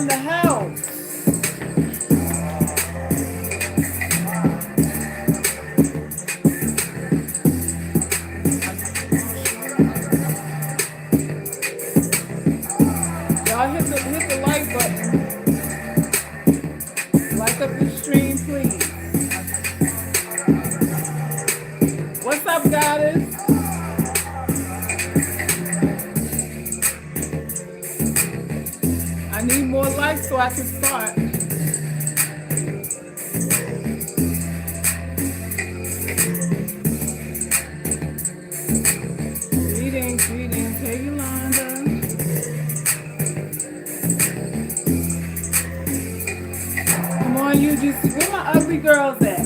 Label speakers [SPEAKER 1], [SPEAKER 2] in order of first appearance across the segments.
[SPEAKER 1] in the house. Y'all hit the like button. Like up the stream, please. What's up, Goddess? I need more likes so I can start. Greetings, greetings. Hey, Yolanda. Come on, UGC. Where my ugly girls at?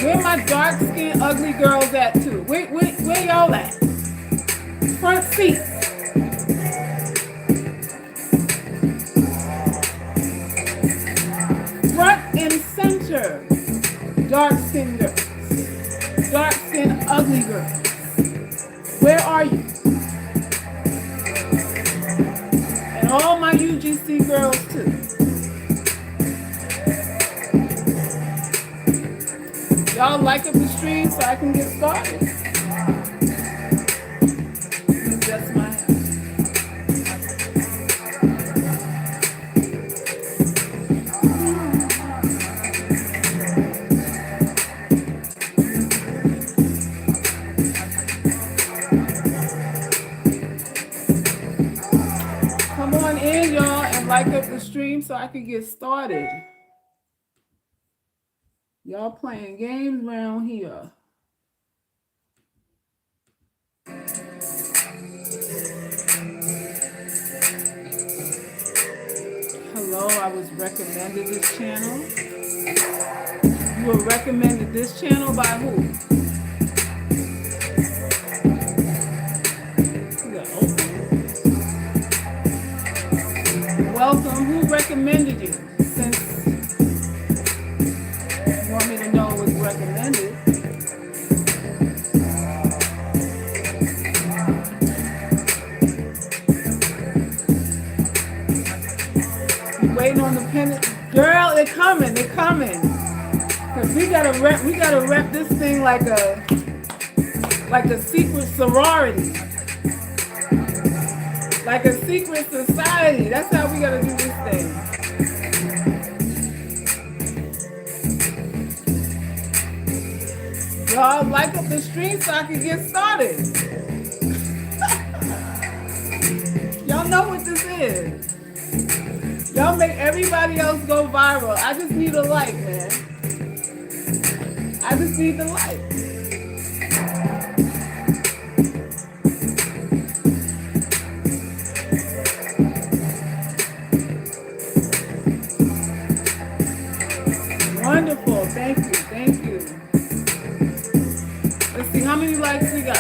[SPEAKER 1] Where my dark-skinned ugly girls at too? Where y'all at? Front seat. Front and center. Dark-skinned girls. Dark-skinned ugly girls. Where are you? And all my UGC girls too. Y'all like up the stream so I can get started? That's my house. Come on in, y'all, and like up the stream so I can get started. Y'all playing games around here. Hello, I was recommended this channel. You were recommended this channel by who? Welcome. Who recommended you? Since you want me to know it was recommended. You waiting on the pen? Girl, they're coming. They're coming. Cause we gotta rep this thing like a secret sorority. Like a secret society. That's how we gotta do this thing. Y'all like up the stream so I can get started. Y'all know what this is. Y'all make everybody else go viral. I just need a like, man. I just need the like. Wonderful. Thank you. Thank you. Let's see how many likes we got.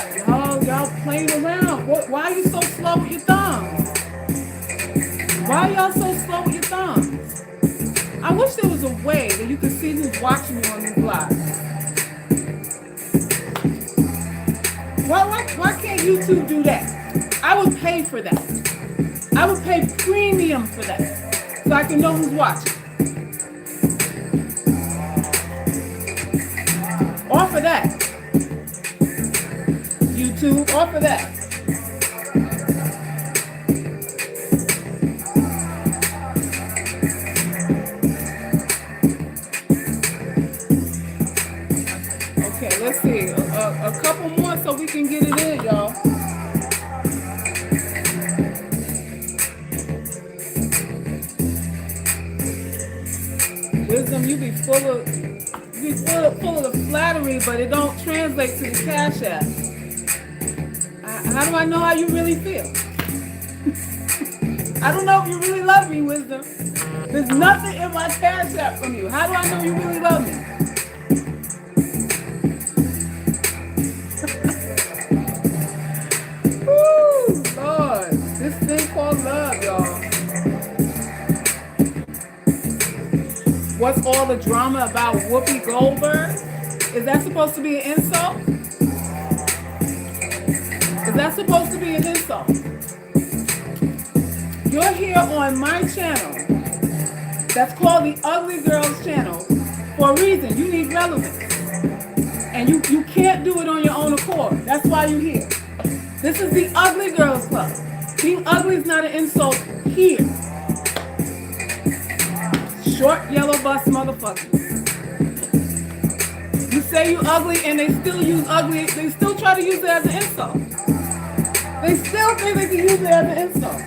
[SPEAKER 1] Y'all playing around. Why are you so slow with your thumbs? Why are y'all so slow with your thumbs? I wish there was a way that you could see who's watching you on these lives. Why can't YouTube do that? I would pay for that. I would pay premium for that so I can know who's watching. Offer that. YouTube, offer that. Okay, let's see. A couple more so we can get it in, y'all. Wisdom, you be full of the flattery, but it don't translate to the Cash App. How do I know how you really feel? I don't know if you really love me, Wisdom. There's nothing in my Cash App from you. How do I know you really love me? Woo, Lord. This thing called love, y'all. What's all the drama about Whoopi Goldberg? Is that supposed to be an insult? that supposed to be an insult? You're here on my channel that's called the Ugly Girls channel for a reason. You need relevance. And you can't do it on your own accord. That's why you're here. This is the Ugly Girls Club. Being ugly is not an insult here. Short yellow bus motherfuckers. You say you ugly and they still use ugly. They still try to use it as an insult. They still think they can use it as an insult.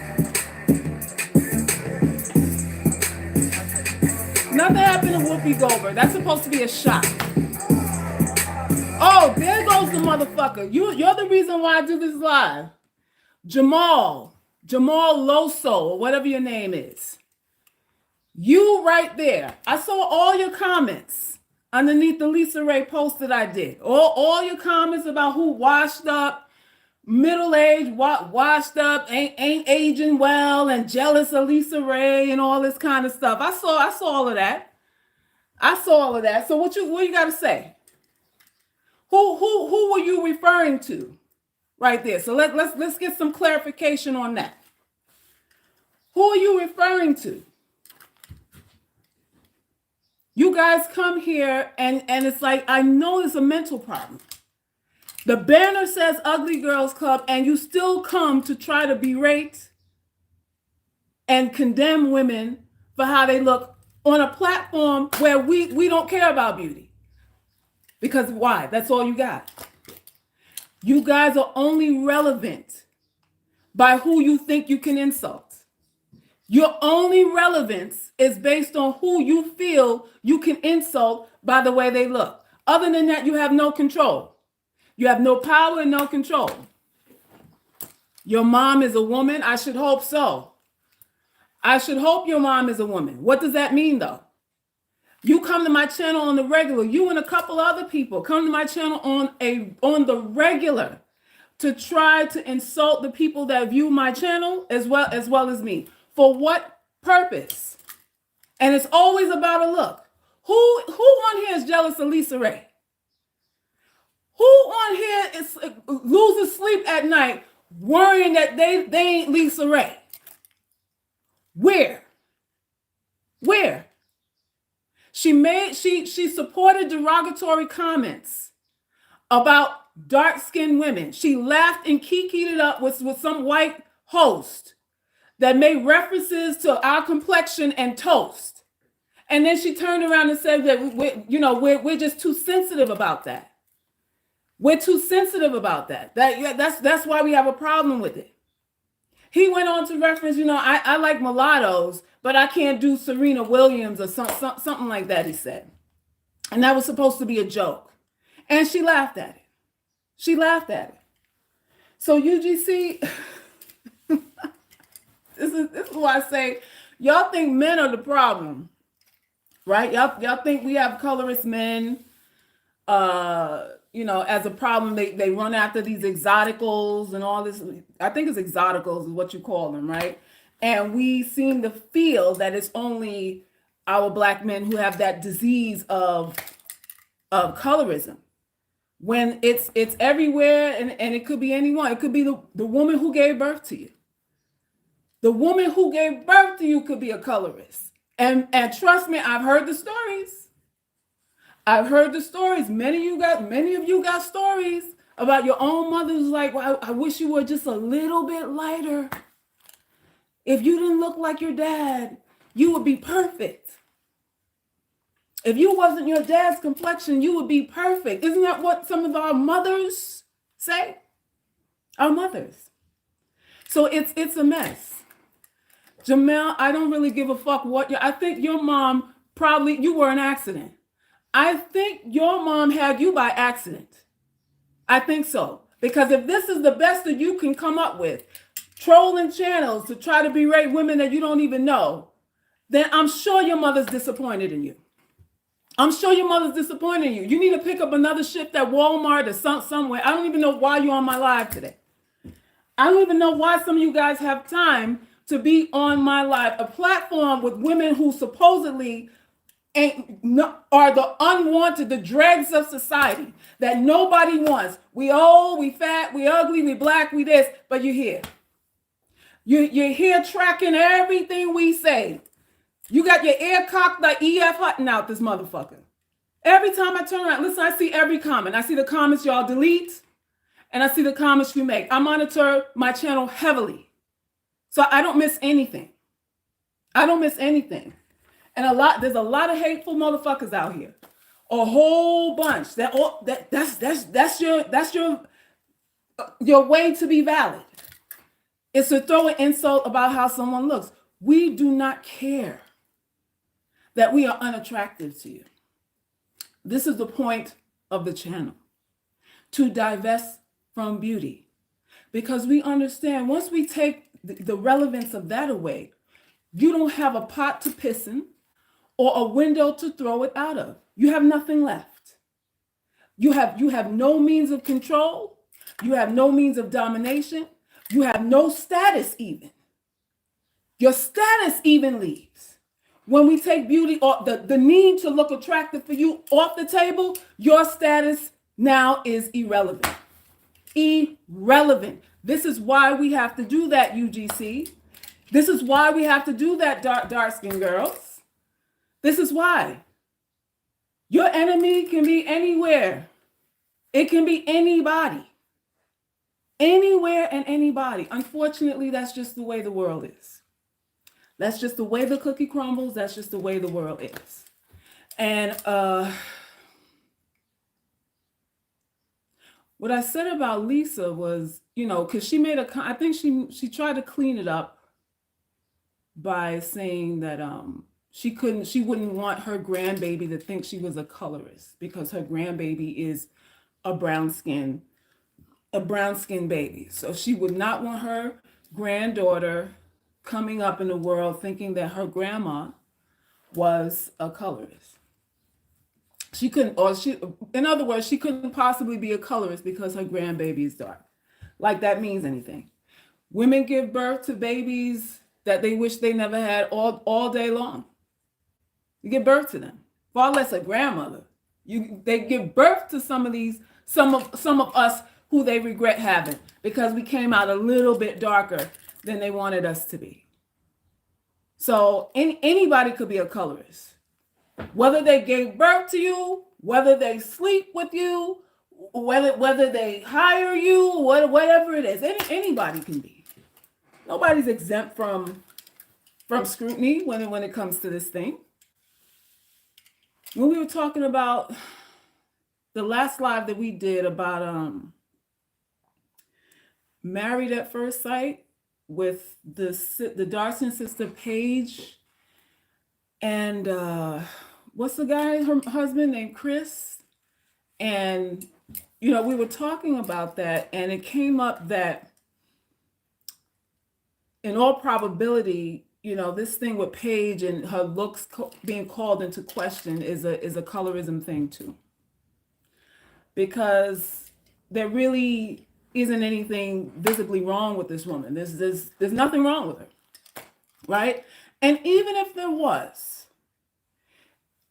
[SPEAKER 1] Nothing happened to Whoopi Goldberg. That's supposed to be a shot. Oh, there goes the motherfucker. You're the reason why I do this live. Jamal Loso, or whatever your name is. You right there. I saw all your comments underneath the Lisa Raye post that I did. All your comments about who washed up, middle-aged, washed up, ain't aging well, and jealous of Lisa Raye and all this kind of stuff. I saw all of that. So what you got to say? Who were you referring to right there? So let's get some clarification on that. Who are you referring to? You guys come here and it's like, I know it's a mental problem. The banner says Ugly Girls Club and you still come to try to berate and condemn women for how they look on a platform where we don't care about beauty. Because why? That's all you got. You guys are only relevant by who you think you can insult. Your only relevance is based on who you feel you can insult by the way they look. Other than that, you have no control. You have no power and no control. Your mom is a woman? I should hope so. I should hope your mom is a woman. What does that mean, though? You come to my channel on the regular. You and a couple other people come to my channel on the regular to try to insult the people that view my channel as well as me. For what purpose? And it's always about a look. Who on here is jealous of Lisa Raye? Who on here loses sleep at night worrying that they ain't Lisa Raye? Where? She supported derogatory comments about dark-skinned women. She laughed and kikied it up with some white host that made references to our complexion and toast. And then she turned around and said that we're just too sensitive about that. We're too sensitive about that. That's why we have a problem with it. He went on to reference, I like mulattoes, but I can't do Serena Williams or something like that, he said. And that was supposed to be a joke. And she laughed at it. So UGC, this is why I say, y'all think men are the problem, right? Y'all think we have colorist men, as a problem. They run after these exoticals and all this. I think it's exoticals is what you call them, right? And we seem to feel that it's only our Black men who have that disease of colorism, when it's everywhere, and it could be anyone. It could be the woman who gave birth to you. The woman who gave birth to you could be a colorist. And trust me, I've heard the stories. Many of you got stories about your own mother who's like, well, I wish you were just a little bit lighter. If you didn't look like your dad, you would be perfect. If you wasn't your dad's complexion, you would be perfect. Isn't that what some of our mothers say? Our mothers. So it's a mess. Jamel, I don't really give a fuck I think your mom you were an accident. I think your mom had you by accident. I think so. Because if this is the best that you can come up with, trolling channels to try to berate women that you don't even know, then I'm sure your mother's disappointed in you. You need to pick up another shift at Walmart or somewhere. I don't even know why you're on my live today. I don't even know why some of you guys have time to be on my live, a platform with women who supposedly ain't no, are the unwanted, the dregs of society that nobody wants. We old, we fat, we ugly, we black, we this, but you're here. You're here tracking everything we say. You got your ear cocked like E.F. Hutton out this motherfucker. Every time I turn around, listen, I see every comment. I see the comments y'all delete, and I see the comments you make. I monitor my channel heavily, so I don't miss anything. I don't miss anything. And there's a lot of hateful motherfuckers out here. A whole bunch. That's your way to be valid. It's to throw an insult about how someone looks. We do not care that we are unattractive to you. This is the point of the channel, to divest from beauty, because we understand once we take the relevance of that away, you don't have a pot to piss in or a window to throw it out of. You have nothing left. You have no means of control. You have no means of domination. You have no status even. Your status even leaves. When we take beauty or the need to look attractive for you off the table, your status now is irrelevant. Irrelevant. This is why we have to do that, UGC. This is why we have to do that, dark-skinned girls. This is why. Your enemy can be anywhere. It can be anybody. Anywhere and anybody. Unfortunately, that's just the way the world is. That's just the way the cookie crumbles. That's just the way the world is. And what I said about Lisa was, because she made I think she tried to clean it up by saying that she wouldn't want her grandbaby to think she was a colorist because her grandbaby is a brown skin baby. So she would not want her granddaughter coming up in the world thinking that her grandma was a colorist. In other words, she couldn't possibly be a colorist because her grandbaby is dark. Like that means anything. Women give birth to babies that they wish they never had all day long. You give birth to them. Far less a grandmother. They give birth to some of us who they regret having because we came out a little bit darker than they wanted us to be. So anybody could be a colorist. Whether they gave birth to you, whether they sleep with you, whether they hire you, whatever it is, anybody can be. Nobody's exempt from scrutiny when it comes to this thing. When we were talking about the last live that we did about Married at First Sight with the Darcy sister Paige and what's the guy, her husband named Chris, and we were talking about that, and it came up that in all probability, this thing with Paige and her looks being called into question is a colorism thing too, because there really isn't anything visibly wrong with this woman. There's nothing wrong with her, right? And even if there was,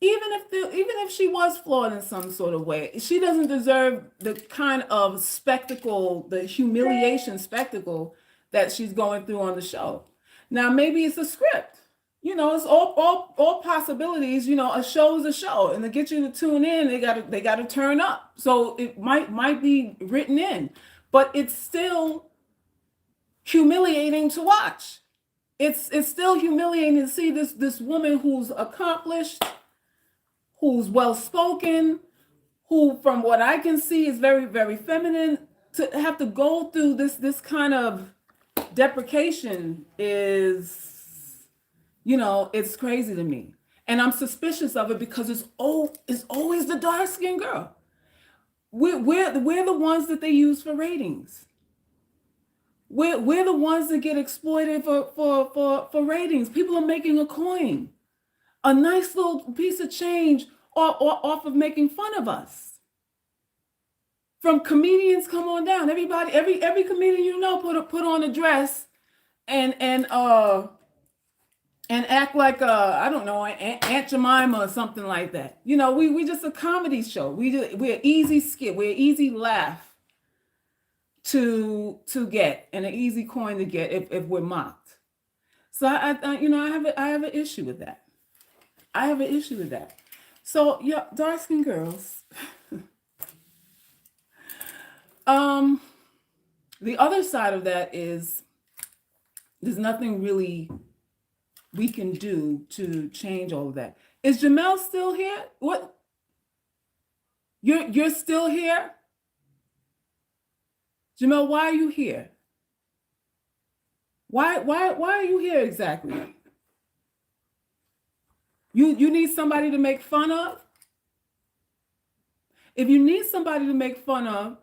[SPEAKER 1] even if she was flawed in some sort of way, she doesn't deserve the kind of spectacle, the humiliation spectacle that she's going through on the show. Now, maybe it's a script. It's all possibilities. A show is a show, and to get you to tune in, they gotta turn up. So it might be written in, but it's still humiliating to watch. It's still humiliating to see this woman who's accomplished, who's well spoken, who, from what I can see, is very, very feminine, to have to go through this kind of deprecation is, it's crazy to me. And I'm suspicious of it because it's always the dark-skinned girl. We're the ones that they use for ratings. We're the ones that get exploited for ratings. People are making a coin, a nice little piece of change off of making fun of us. From comedians, come on down. Everybody, every comedian put on a dress and and act like I don't know, Aunt Jemima or something like that. You know, we just a comedy show. We're easy skit. We're easy laugh to get, and an easy coin to get if we're mocked. So I have an issue with that. I have an issue with that. So yeah, dark skinned girls. um, the other side of that is there's nothing really we can do to change all of that. Is Jamel still here? What? You're still here? Jamel, why are you here? Why are you here exactly? You need somebody to make fun of? If you need somebody to make fun of,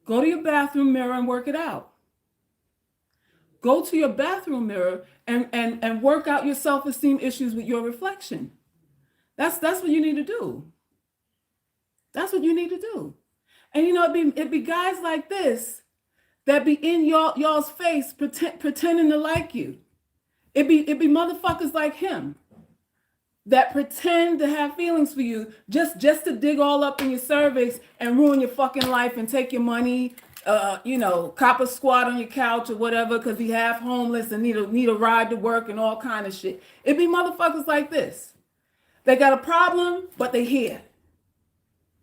[SPEAKER 1] go to your bathroom mirror and work it out. Go to your bathroom mirror and work out your self-esteem issues with your reflection. That's what you need to do. That's what you need to do. And it'd be guys like this that be in y'all's face pretending to like you. It'd be motherfuckers like him that pretend to have feelings for you just to dig all up in your cervix and ruin your fucking life and take your money, cop a squat on your couch or whatever because he half homeless and need a ride to work and all kind of shit. It'd be motherfuckers like this. They got a problem, but they here.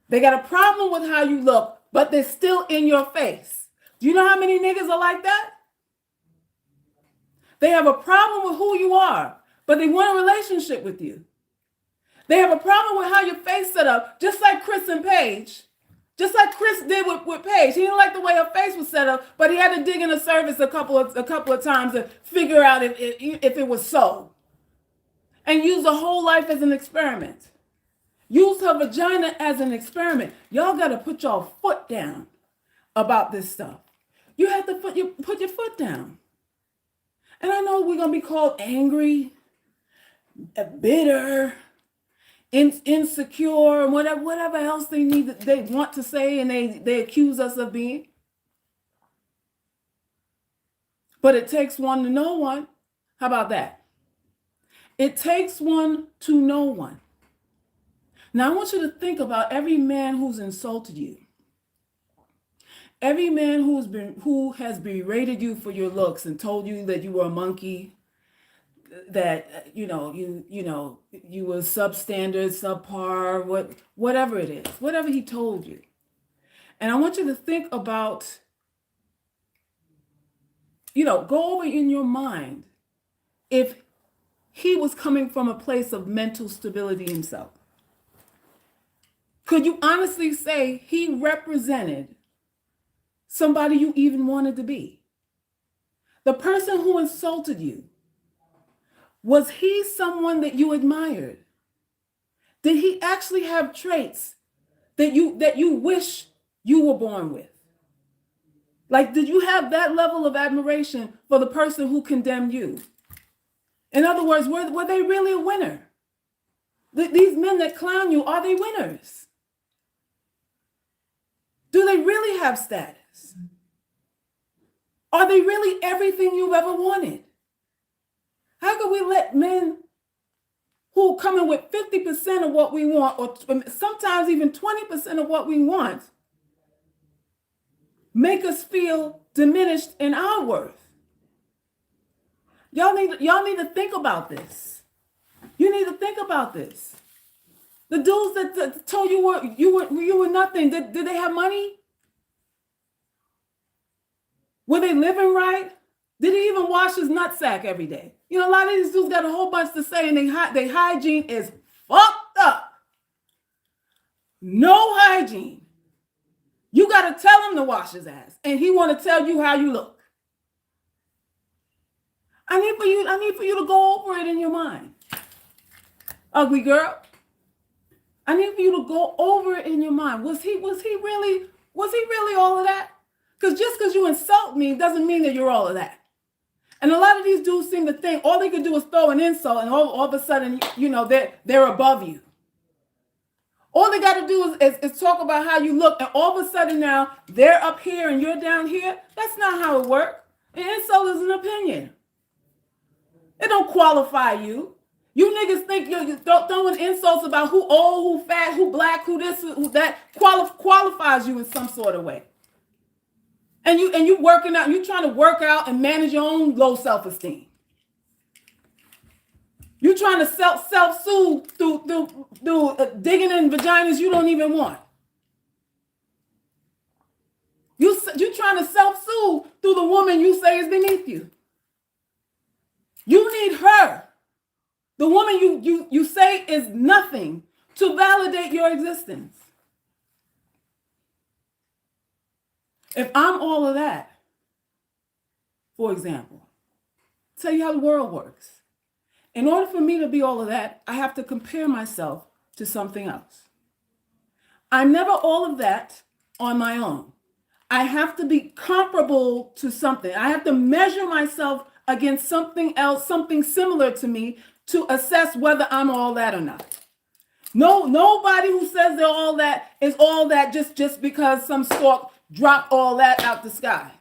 [SPEAKER 1] They got a problem with how you look, but they're still in your face. Do you know how many niggas are like that? They have a problem with who you are, but they want a relationship with you. They have a problem with how your face set up, just like Chris and Paige. Just like Chris did with Paige. He didn't like the way her face was set up, but he had to dig in the service a couple of times to figure out if it was so. And use the whole life as an experiment. Use her vagina as an experiment. Y'all got to put y'all foot down about this stuff. You have to put your foot down. And I know we're going to be called angry, bitter, insecure, and whatever else they want to say and they accuse us of being. But it takes one to know one. How about that? It takes one to know one. Now I want you to think about every man who's insulted you. Every man who has berated you for your looks and told you that you were a monkey, that you were substandard, subpar, whatever it is, whatever he told you. And I want you to think about, go over in your mind if he was coming from a place of mental stability himself. Could you honestly say he represented somebody you even wanted to be? The person who insulted you, was he someone that you admired? Did he actually have traits that you wish you were born with? Like, did you have that level of admiration for the person who condemned you? In other words, were they really a winner? These men that clown you, are they winners? Do they really have status? Are they really everything you've ever wanted? How could we let men who come in with 50% of what we want, or sometimes even 20% of what we want, make us feel diminished in our worth? Y'all need to think about this. You need to think about this. The dudes that told you were nothing, did they have money? Were they living right? Did he even wash his nutsack every day? A lot of these dudes got a whole bunch to say, and their hygiene is fucked up. No hygiene. You got to tell him to wash his ass, and he want to tell you how you look. I need for you to go over it in your mind. Ugly girl. I need for you to go over it in your mind. Was he really all of that? Because just because you insult me doesn't mean that you're all of that. And a lot of these dudes seem to think all they could do is throw an insult, and all of a sudden, they're above you. All they got to do is talk about how you look, and all of a sudden now they're up here and you're down here. That's not how it works. An insult is an opinion. It don't qualify you. You niggas think you're throwing insults about who old, who fat, who black, who this, who that qualifies you in some sort of way. And you working out, you trying to work out and manage your own low self-esteem. You trying to self-soothe through digging in vaginas you don't even want. You trying to self-soothe through the woman you say is beneath you. You need her, the woman you say is nothing, to validate your existence. If I'm all of that, for example, tell you how the world works. In order for me to be all of that, I have to compare myself to something else. I'm never all of that on my own. I have to be comparable to something. I have to measure myself against something else, something similar to me, to assess whether I'm all that or not. No, nobody who says they're all that is all that just because some stork dropped all that out the sky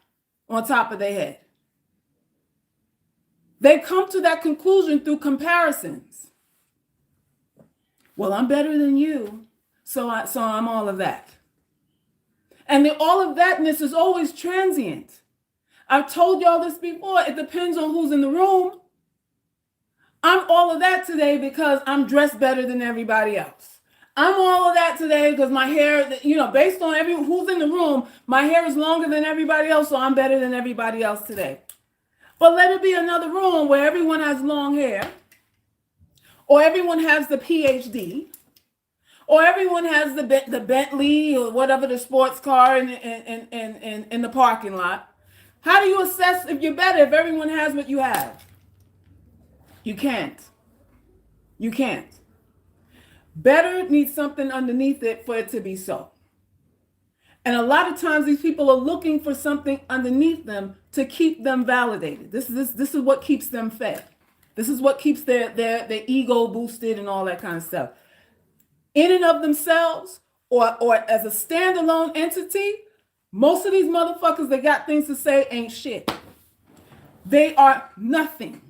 [SPEAKER 1] on top of their head. They come to that conclusion through comparisons. Well, I'm better than you, so I'm all of that. And the all of thatness is always transient. I've told y'all this before. It depends on who's in the room. I'm all of that today because I'm dressed better than everybody else. I'm all of that today because my hair, based on who's in the room, my hair is longer than everybody else, so I'm better than everybody else today. But let it be another room where everyone has long hair, or everyone has the PhD, or everyone has the Bentley or whatever, the sports car in the parking lot. How do you assess if you're better if everyone has what you have? You can't. You can't. Better needs something underneath it for it to be so. And a lot of times these people are looking for something underneath them to keep them validated. This is what keeps them fed. This is what keeps their ego boosted and all that kind of stuff. In and of themselves, or as a standalone entity, most of these motherfuckers that got things to say ain't shit. They are nothing.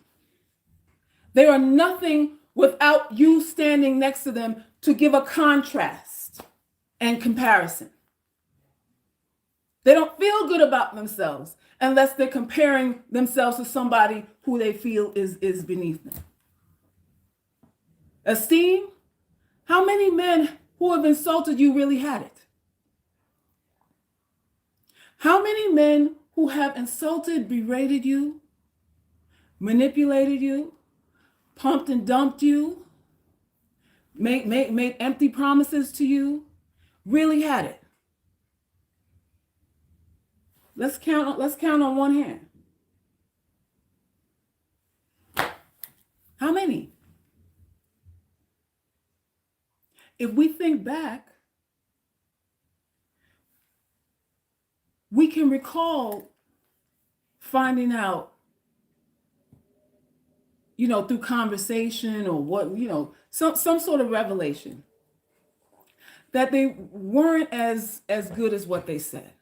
[SPEAKER 1] They are nothing without you standing next to them to give a contrast and comparison. They don't feel good about themselves unless they're comparing themselves to somebody who they feel is beneath them. Esteem, how many men who have insulted you really had it? How many men who have insulted, berated you, manipulated you, pumped and dumped you, made empty promises to you, really had it? Let's count on one hand. How many? If we think back, we can recall finding out, through conversation or what, some sort of revelation that they weren't as good as what they said.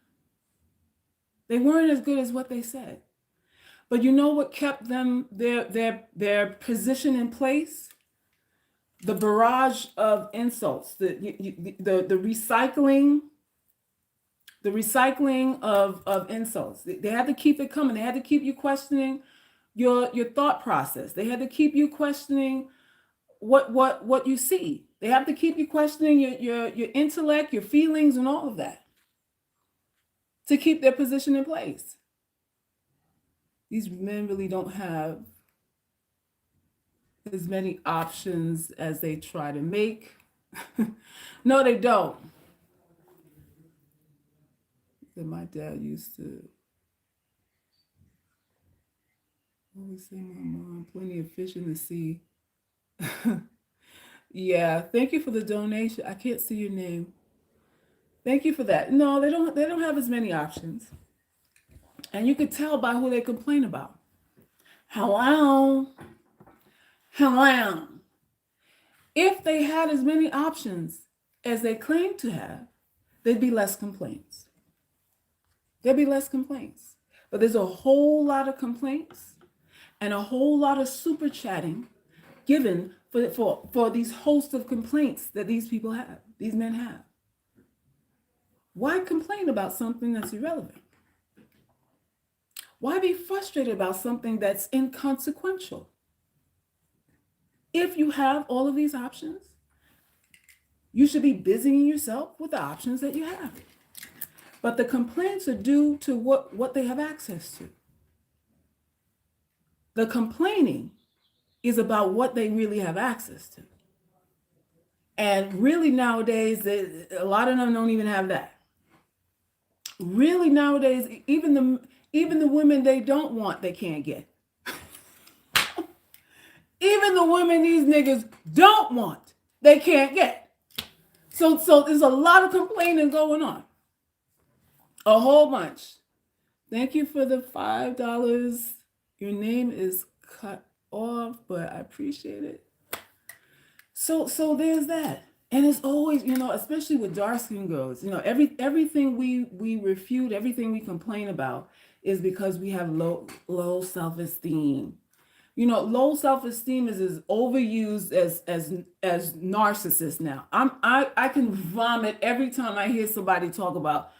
[SPEAKER 1] They weren't as good as what they said. But you know what kept them, their position in place? The barrage of insults, the recycling of insults. They had to keep it coming. They had to keep you questioning your thought process. They had to keep you questioning what you see. They have to keep you questioning your intellect, your feelings, and all of that, to keep their position in place. These men really don't have as many options as they try to make. No, they don't. My dad used to always say, my mom, plenty of fish in the sea. Yeah, thank you for the donation. I can't see your name. Thank you for that. No, they don't have as many options. And you could tell by who they complain about. Hello. If they had as many options as they claim to have, there'd be less complaints. There'd be less complaints. But there's a whole lot of complaints and a whole lot of super chatting given for these hosts of complaints that these people have, these men have. Why complain about something that's irrelevant? Why be frustrated about something that's inconsequential? If you have all of these options, you should be busying yourself with the options that you have. But the complaints are due to what they have access to. The complaining is about what they really have access to. And really nowadays, a lot of them don't even have that. Really nowadays, even the women they don't want, they can't get. Even the women these niggas don't want, they can't get. So there's a lot of complaining going on. A whole bunch. Thank you for the $5. Your name is cut off, but I appreciate it. So there's that. And it's always, especially with dark-skinned girls, everything we refute, everything we complain about is because we have low self-esteem. Low self-esteem is as overused as narcissist now. I can vomit every time I hear somebody talk about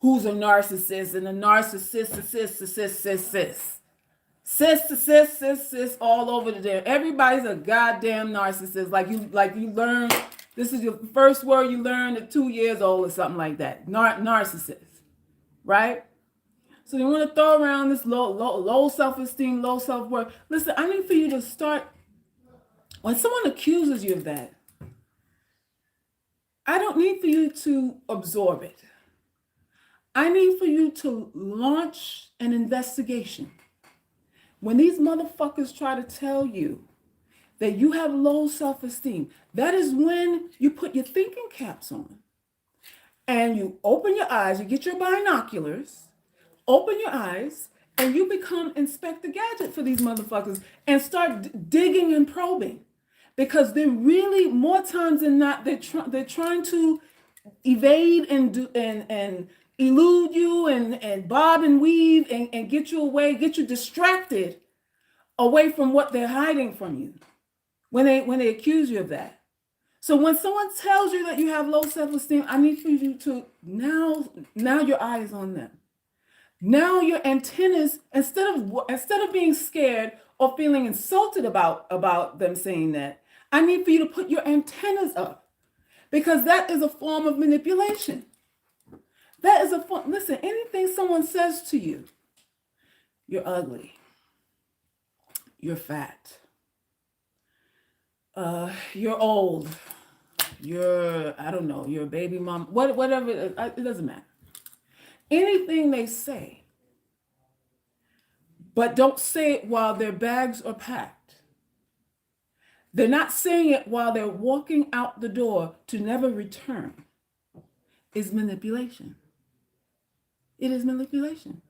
[SPEAKER 1] who's a narcissist and a narcissist, sis, all over the day. Everybody's a goddamn narcissist. Like you learn, this is your first word you learned at 2 years old or something like that. Narcissist, right? So you want to throw around this low self-esteem, low self-worth. Listen, I need for you to start, when someone accuses you of that, I don't need for you to absorb it. I need for you to launch an investigation. When these motherfuckers try to tell you that you have low self-esteem, that is when you put your thinking caps on and you open your eyes, you get your binoculars, open your eyes, and you become Inspector Gadget for these motherfuckers and start digging and probing. Because they're really, more times than not, they're trying to evade and elude you and bob and weave and get you away, get you distracted away from what they're hiding from you when they accuse you of that. So when someone tells you that you have low self-esteem, I need for you to now your eye is on them. Now your antennas, instead of being scared or feeling insulted about them saying that, I need for you to put your antennas up, because that is a form of manipulation. That is listen, anything someone says to you, you're ugly, you're fat, you're old, you're a baby mom, whatever, it doesn't matter. Anything they say, but don't say it while their bags are packed. They're not saying it while they're walking out the door to never return. Is manipulation. It is manipulation.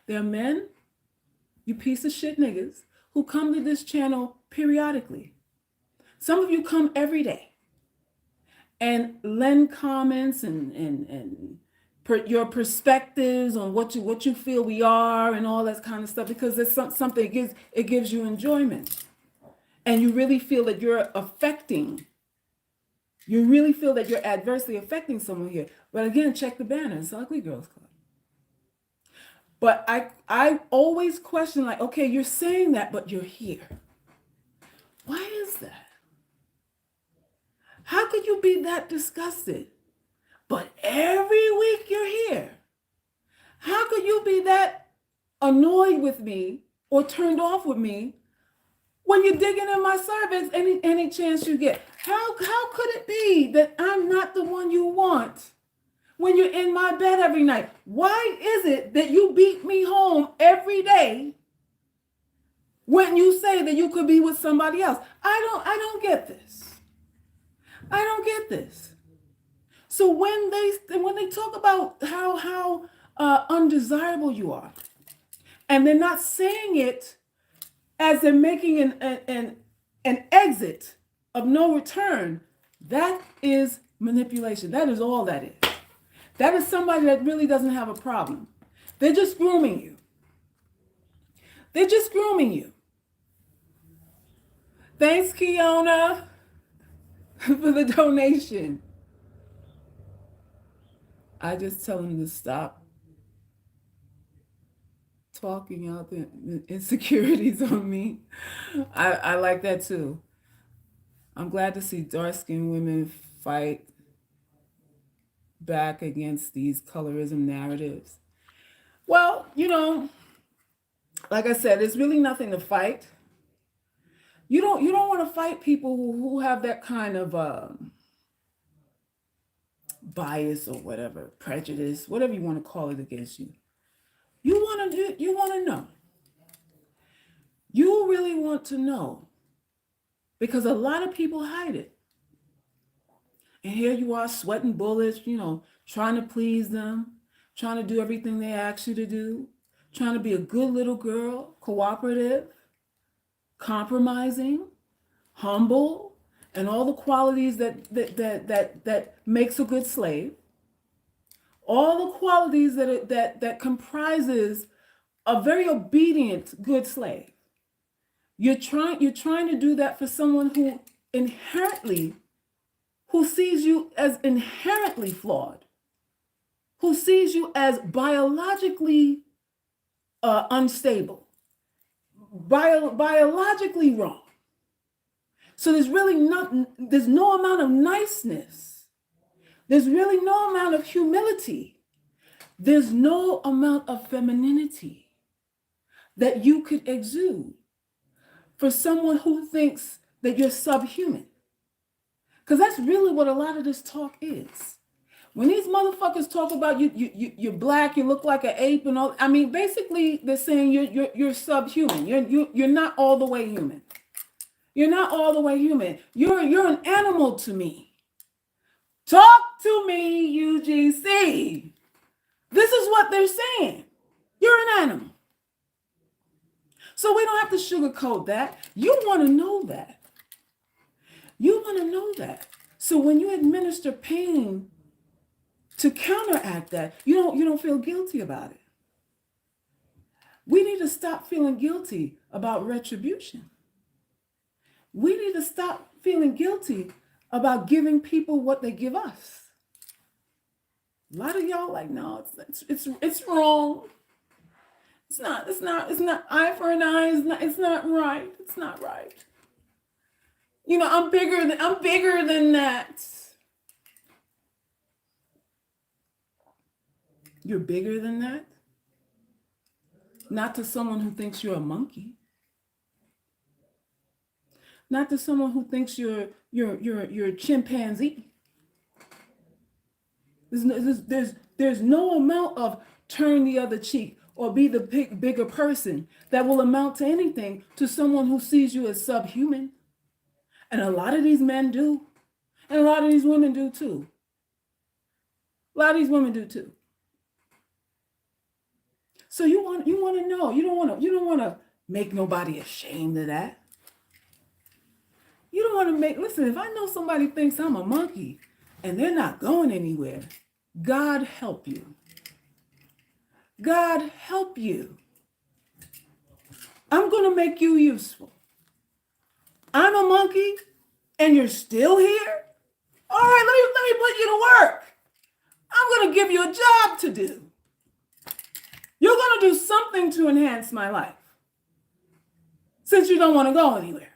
[SPEAKER 1] There are men, you piece of shit niggas, who come to this channel periodically. Some of you come every day and lend comments and your perspectives on what you feel we are and all that kind of stuff, because there's something it gives you enjoyment. And you really feel that you're adversely affecting someone here. But again, check the banner. It's Ugly Girls Club. But I always question, like, okay, you're saying that, but you're here. Why is that? How could you be that disgusted? But every week you're here. How could you be that annoyed with me or turned off with me when you're digging in my cervix any chance you get? How could it be that I'm not the one you want when you're in my bed every night? Why is it that you beat me home every day when you say that you could be with somebody else? I don't get this. I don't get this. So when they talk about how undesirable you are, and they're not saying it as they're making an exit of no return, that is manipulation. That is all that is. That is somebody that really doesn't have a problem. They're just grooming you. They're just grooming you. Thanks, Kiona, for the donation. I just tell them to stop talking out the insecurities on me. I like that too. I'm glad to see dark-skinned women fight back against these colorism narratives. Well, like I said, there's really nothing to fight. You don't want to fight people who have that kind of bias or whatever, prejudice, whatever you want to call it against you. You want to know. You really want to know, because a lot of people hide it. And here you are sweating bullets, trying to please them, trying to do everything they ask you to do, trying to be a good little girl, cooperative, compromising, humble, and all the qualities that makes a good slave. All the qualities that comprises a very obedient good slave. You're trying to do that for someone who sees you as inherently flawed, who sees you as biologically unstable, biologically wrong. So there's no amount of niceness. There's really no amount of humility. There's no amount of femininity that you could exude for someone who thinks that you're subhuman. Because that's really what a lot of this talk is. When these motherfuckers talk about you're black, you look like an ape and all, I mean, basically they're saying you're subhuman. You're not all the way human. You're not all the way human. You're an animal to me. Talk to me, UGC. This is what they're saying. You're an animal. So we don't have to sugarcoat that. You want to know that. You want to know that. So when you administer pain to counteract that, you don't feel guilty about it. We need to stop feeling guilty about retribution. We need to stop feeling guilty about giving people what they give us. A lot of y'all like, no, it's wrong. It's not eye for an eye. It's not right. It's not right. I'm bigger than that. You're bigger than that? Not to someone who thinks you're a monkey. Not to someone who thinks you're a chimpanzee. There's no amount of turn the other cheek or be the bigger person that will amount to anything to someone who sees you as subhuman. And a lot of these men do. And a lot of these women do too. A lot of these women do too. So you want to know. You don't want to make nobody ashamed of that. You don't want to listen, if I know somebody thinks I'm a monkey and they're not going anywhere, God help you. God help you. I'm going to make you useful. I'm a monkey and you're still here? All right, let me put you to work. I'm going to give you a job to do. You're going to do something to enhance my life since you don't want to go anywhere.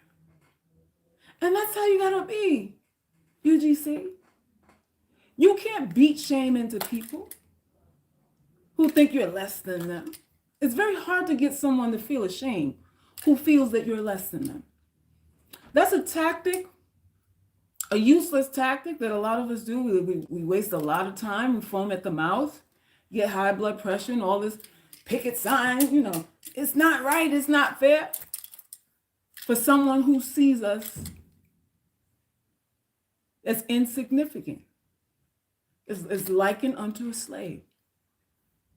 [SPEAKER 1] And that's how you got to be, UGC. You can't beat shame into people who think you're less than them. It's very hard to get someone to feel ashamed who feels that you're less than them. That's a tactic, a useless tactic that a lot of us do. We waste a lot of time, we foam at the mouth, get high blood pressure and all this picket signs, it's not right, it's not fair. For someone who sees us as insignificant, is likened unto a slave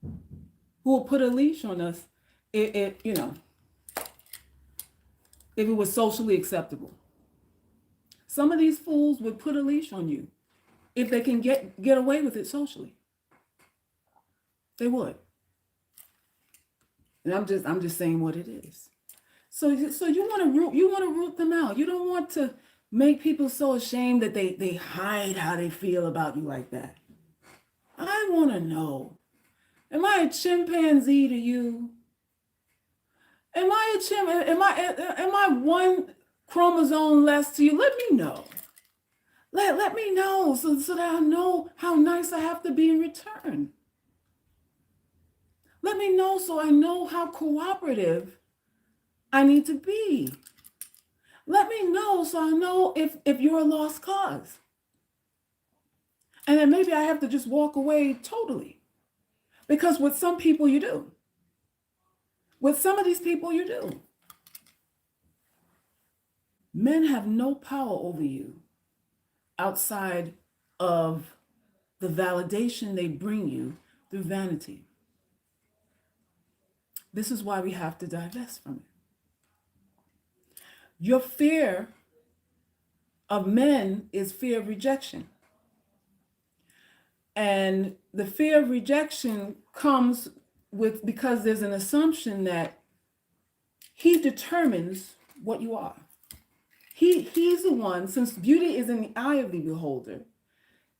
[SPEAKER 1] who will put a leash on us if it was socially acceptable. Some of these fools would put a leash on you if they can get away with it socially. They would. And I'm just saying what it is. So you want to root them out. You don't want to make people so ashamed that they hide how they feel about you like that. I want to know. Am I a chimpanzee to you? Am I one chromosome less to you? Let me know. Let me know so that I know how nice I have to be in return. Let me know so I know how cooperative I need to be. Let me know so I know if you're a lost cause. And then maybe I have to just walk away totally. Because with some people you do. With some of these people you do. Men have no power over you outside of the validation they bring you through vanity. This is why we have to divest from it. Your fear of men is fear of rejection. And the fear of rejection comes with because there's an assumption that he determines what you are. He's the one, since beauty is in the eye of the beholder,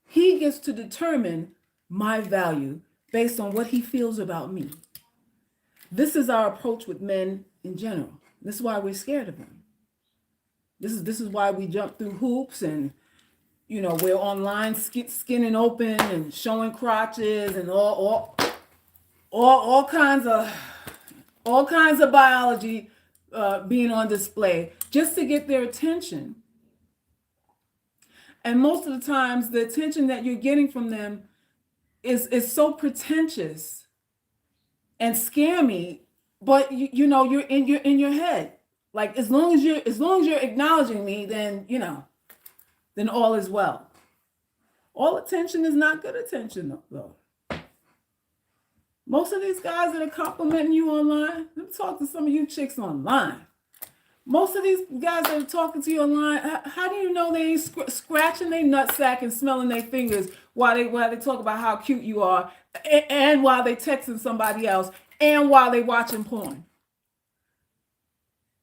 [SPEAKER 1] he gets to determine my value based on what he feels about me. This is our approach with men in general. This is why we're scared of them. This is why we jump through hoops and we're online skinning open and showing crotches and all kinds of biology being on display just to get their attention. And most of the times, the attention that you're getting from them is so pretentious and scammy, but you're in your head. Like as long as you're acknowledging me, then then all is well. All attention is not good attention though. Most of these guys that are complimenting you online, let me talk to some of you chicks online. Most of these guys that are talking to you online, how do you know they ain't scratching their nutsack and smelling their fingers while they talk about how cute you are, and while they texting somebody else, and while they watching porn,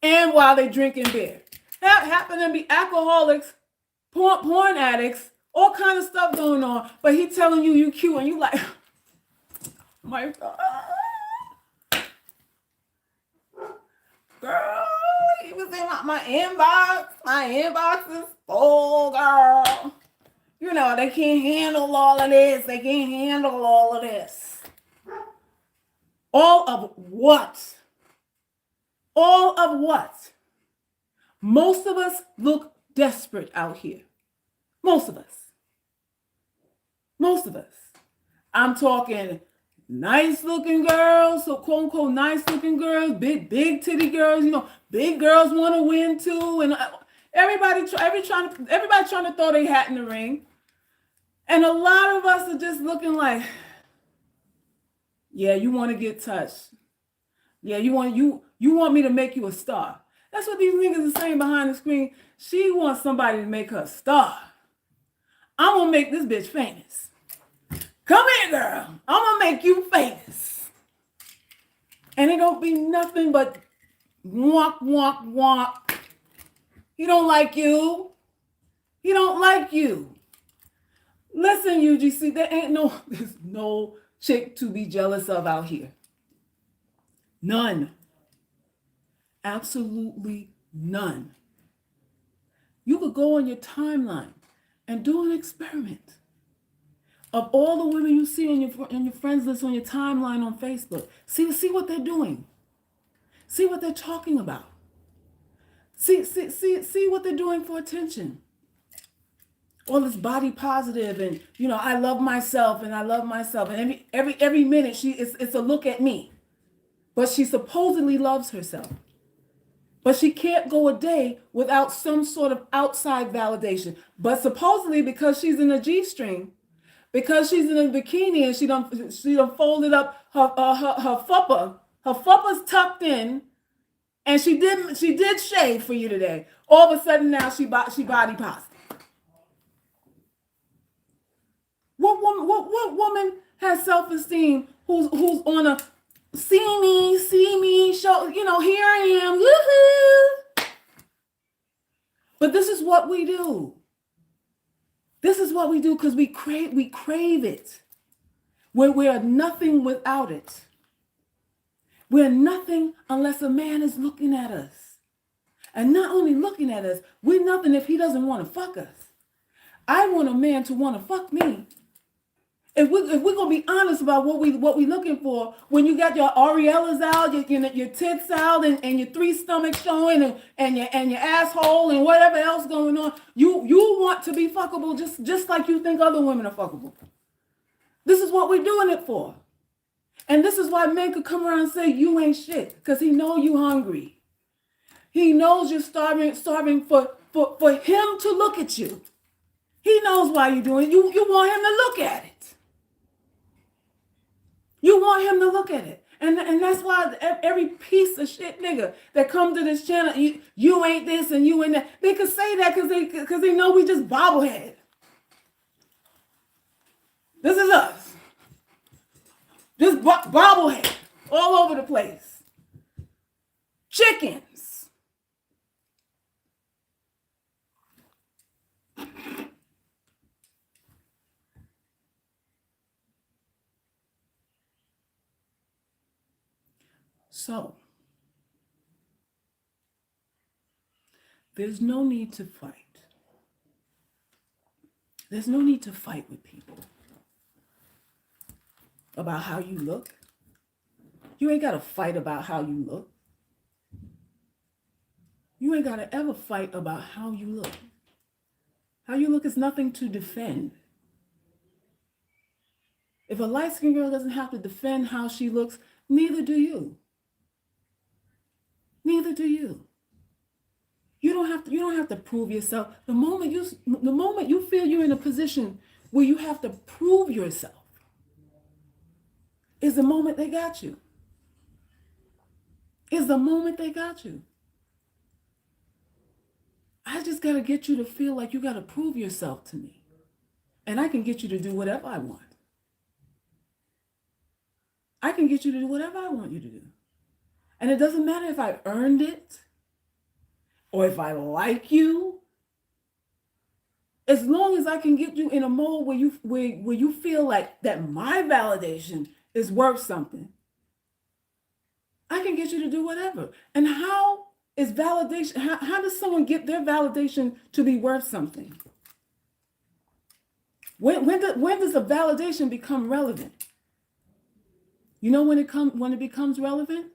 [SPEAKER 1] and while they drinking beer? Happen to be alcoholics, porn addicts, all kind of stuff going on, but he telling you cute, and you like, my God. Girl, he was in my inbox. My inbox is full, girl. They can't handle all of this. They can't handle all of this. All of what? All of what? Most of us look desperate out here. Most of us. Most of us. I'm talking nice looking girls, so quote unquote nice looking girls, big titty girls, big girls want to win too, and everybody trying to throw their hat in the ring. And a lot of us are just looking like, yeah, you want to get touched. Yeah, you want me to make you a star. That's what these niggas are saying behind the screen. She wants somebody to make her a star. I'm gonna make this bitch famous. Come here, girl. I'm going to make you famous. And it don't be nothing but walk. He don't like you. He don't like you. Listen, UGC, there's no chick to be jealous of out here. None. Absolutely none. You could go on your timeline and do an experiment. Of all the women you see on your friends list on your timeline on Facebook, see what they're doing. See what they're talking about. See what they're doing for attention. All this body positive and I love myself and and every minute it's a look at me. But she supposedly loves herself. But she can't go a day without some sort of outside validation. But supposedly because she's in a G-string, because she's in a bikini and she done folded up her fuppa. Her fuppa's tucked in, and she did shave for you today. All of a sudden now she body positive. What woman has self-esteem who's on a see well, here I am. Woohoo! But this is what we do. This is what we do because we crave it. We are nothing without it. We're nothing unless a man is looking at us. And not only looking at us, we're nothing if he doesn't want to fuck us. I want a man to want to fuck me. If we're gonna be honest about what we looking for, when you got your areolas out, your tits out, and your 3 stomachs showing, and your asshole and whatever else going on, you want to be fuckable just like you think other women are fuckable. This is what we're doing it for, and this is why men could come around and say you ain't shit, because he know you hungry. He knows you're starving for him to look at you. He knows why you're doing it. You want him to look at it. You want him to look at it. And that's why every piece of shit nigga that come to this channel, you ain't this and you ain't that, they could say that because they know we just bobblehead. This is us. Just bobblehead all over the place. Chickens. So, there's no need to fight. There's no need to fight with people about how you look. You ain't got to fight about how you look. You ain't got to ever fight about how you look. How you look is nothing to defend. If a light-skinned girl doesn't have to defend how she looks, neither do you. Neither do you. You don't have to prove yourself. The moment you feel you're in a position where you have to prove yourself is the moment they got you. Is the moment they got you. I just got to get you to feel like you got to prove yourself to me. And I can get you to do whatever I want. I can get you to do whatever I want you to do. And it doesn't matter if I earned it or if I like you. As long as I can get you in a mode where you feel like that my validation is worth something, I can get you to do whatever. And how is validation, how does someone get their validation to be worth something? When does a validation become relevant? You know when it becomes relevant?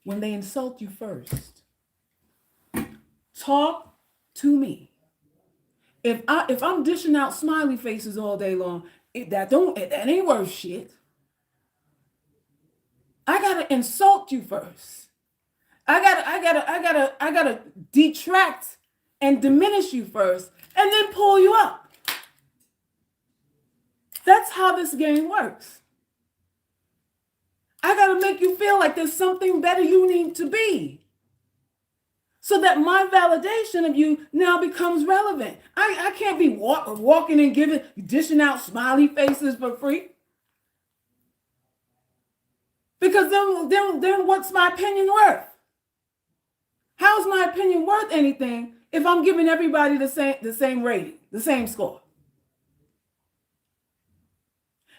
[SPEAKER 1] When they insult you first. Talk to me. If I'm dishing out smiley faces all day long, that ain't worth shit. I gotta insult you first. I gotta detract and diminish you first, and then pull you up. That's how this game works. I got to make you feel like there's something better you need to be so that my validation of you now becomes relevant. I can't be walking and dishing out smiley faces for free. Because then what's my opinion worth? How's my opinion worth anything if I'm giving everybody the same rating, the same score?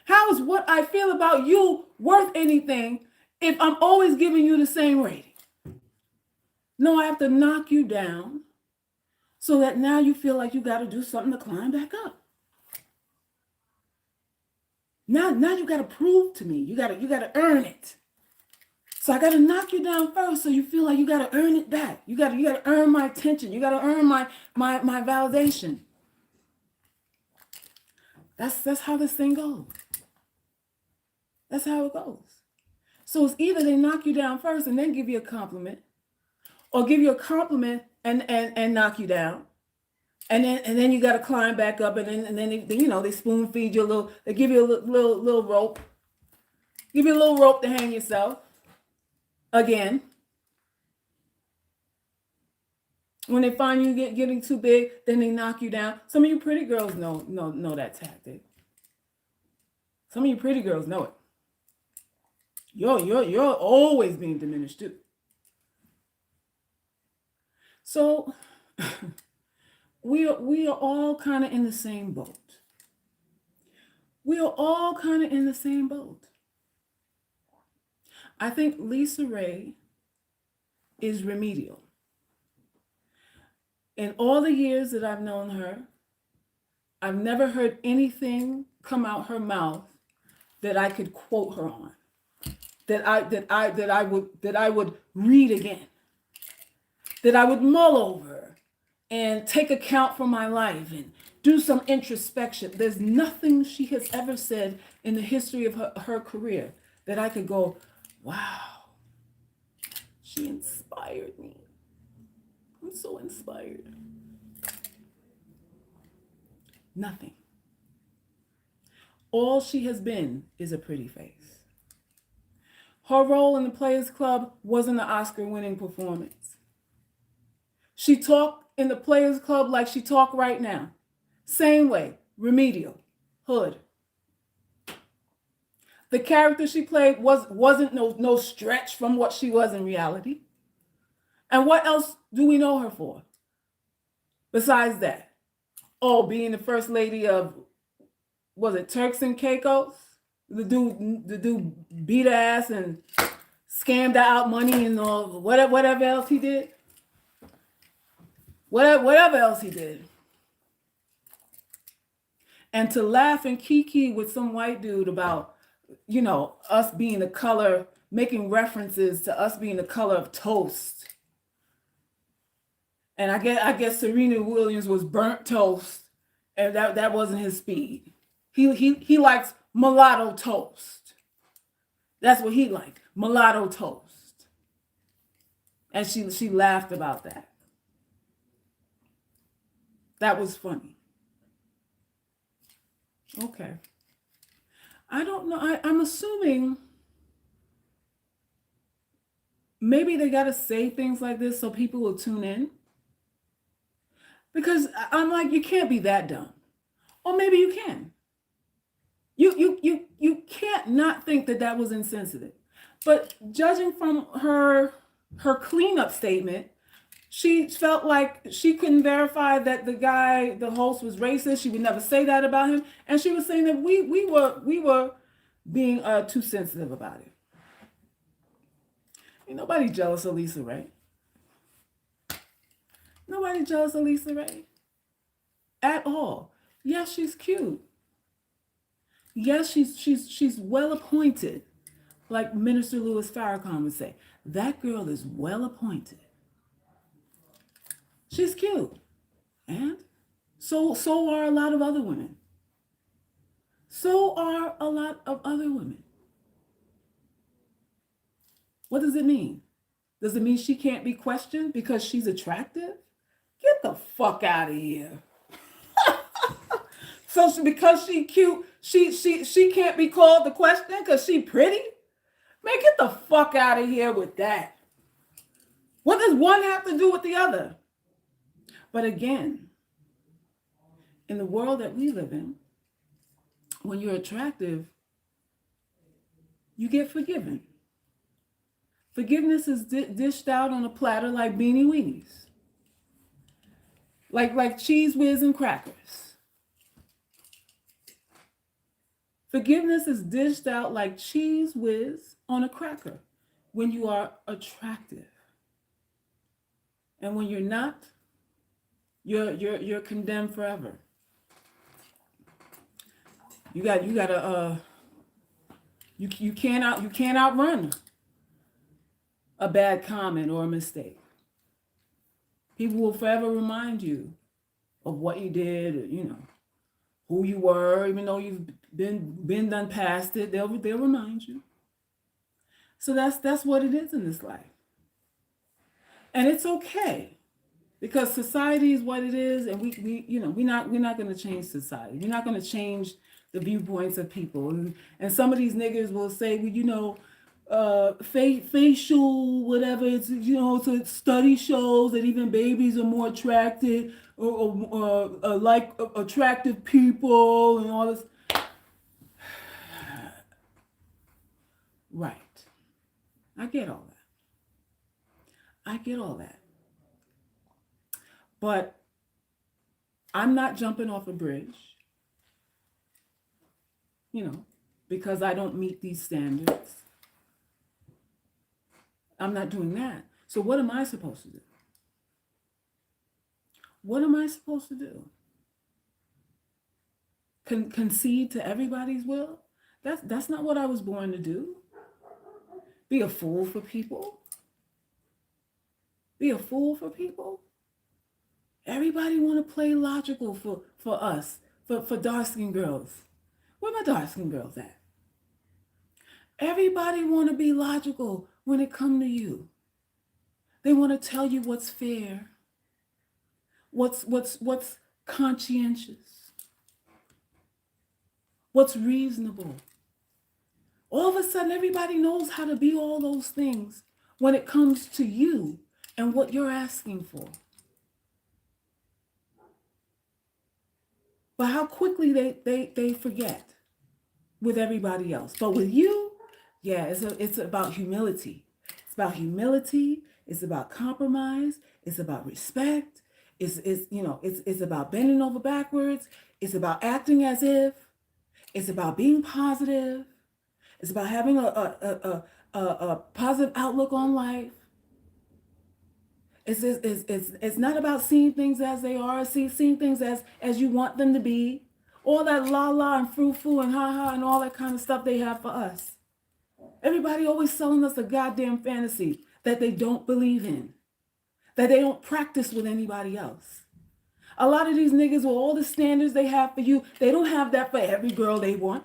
[SPEAKER 1] How is what I feel about you worth anything if I'm always giving you the same rating? No, I have to knock you down so that now you feel like you got to do something to climb back up. Now you got to prove to me. You got to earn it. So I got to knock you down first so you feel like you got to earn it back. You got to earn my attention. You got to earn my validation. That's how this thing goes. That's how it goes. So it's either they knock you down first and then give you a compliment, or give you a compliment and knock you down, and then you got to climb back up, and then they spoon feed you a little. They give you a little rope, give you a little rope to hang yourself. Again, when they find you getting too big, then they knock you down. Some of you pretty girls know that tactic. Some of you pretty girls know it. You're always being diminished too. So we are all kind of in the same boat. We are all kind of in the same boat. I think Lisa Raye is remedial. In all the years that I've known her, I've never heard anything come out her mouth that I could quote her on. That I would read again. That I would mull over and take account for my life and do some introspection. There's nothing she has ever said in the history of her career that I could go, wow, she inspired me. I'm so inspired. Nothing. All she has been is a pretty face. Her role in the Players Club wasn't an Oscar-winning performance. She talked in the Players Club like she talked right now. Same way, remedial, hood. The character she played wasn't no stretch from what she was in reality. And what else do we know her for? Besides that, being the first lady of, was it Turks and Caicos? The dude beat her ass and scammed out money and all, whatever else he did. Whatever else he did. And to laugh and kiki with some white dude about, us being the color, making references to us being the color of toast. And I guess Serena Williams was burnt toast, and that wasn't his speed. He likes mulatto toast. That's what he liked, mulatto toast. And she laughed about that. That was funny. Okay. I don't know. I'm assuming maybe they got to say things like this so people will tune in. Because I'm like, you can't be that dumb. Or maybe you can. You can't not think that was insensitive. But judging from her cleanup statement, she felt like she couldn't verify that the host was racist. She would never say that about him. And she was saying that we were being too sensitive about it. Ain't nobody jealous of Lisa Raye. Nobody jealous of Lisa Raye. At all. Yes, she's cute. Yes, she's well appointed. Like Minister Louis Farrakhan would say. That girl is well appointed. She's cute. And so are a lot of other women. So are a lot of other women. What does it mean? Does it mean she can't be questioned because she's attractive? Get the fuck out of here. So because she cute, she can't be called the question because she pretty? Man, get the fuck out of here with that. What does one have to do with the other? But again, in the world that we live in, when you're attractive, you get forgiven. Forgiveness is dished out on a platter like beanie weenies. Like Cheese Whiz and crackers. Forgiveness is dished out like Cheese Whiz on a cracker when you are attractive. And when you're not, you're condemned forever. You can't outrun a bad comment or a mistake. People will forever remind you of what you did, who you were, even though you've been done past it. They'll remind you. So that's what it is in this life. And it's okay. Because society is what it is, and we're not going to change society. We're not going to change the viewpoints of people. And some of these niggas will say, facial whatever. It's so study shows that even babies are more attracted or like attractive people and all this. Right. I get all that. But I'm not jumping off a bridge, because I don't meet these standards. I'm not doing that. So what am I supposed to do? What am I supposed to do? Concede to everybody's will? That's not what I was born to do. Be a fool for people? Be a fool for people? Everybody want to play logical for us, for dark-skinned girls. Where my dark-skinned girls at? Everybody want to be logical when it come to you. They want to tell you what's fair, what's conscientious, what's reasonable. All of a sudden, everybody knows how to be all those things when it comes to you and what you're asking for. But how quickly they forget with everybody else. But with you, yeah, it's about humility. It's about humility. It's about compromise. It's about respect. It's about bending over backwards. It's about acting as if. It's about being positive. It's about having a positive outlook on life. It's not about seeing things as they are, seeing things as you want them to be. All that la la and frou-frou and ha-ha and all that kind of stuff they have for us. Everybody always selling us a goddamn fantasy that they don't believe in, that they don't practice with anybody else. A lot of these niggas with all the standards they have for you, they don't have that for every girl they want.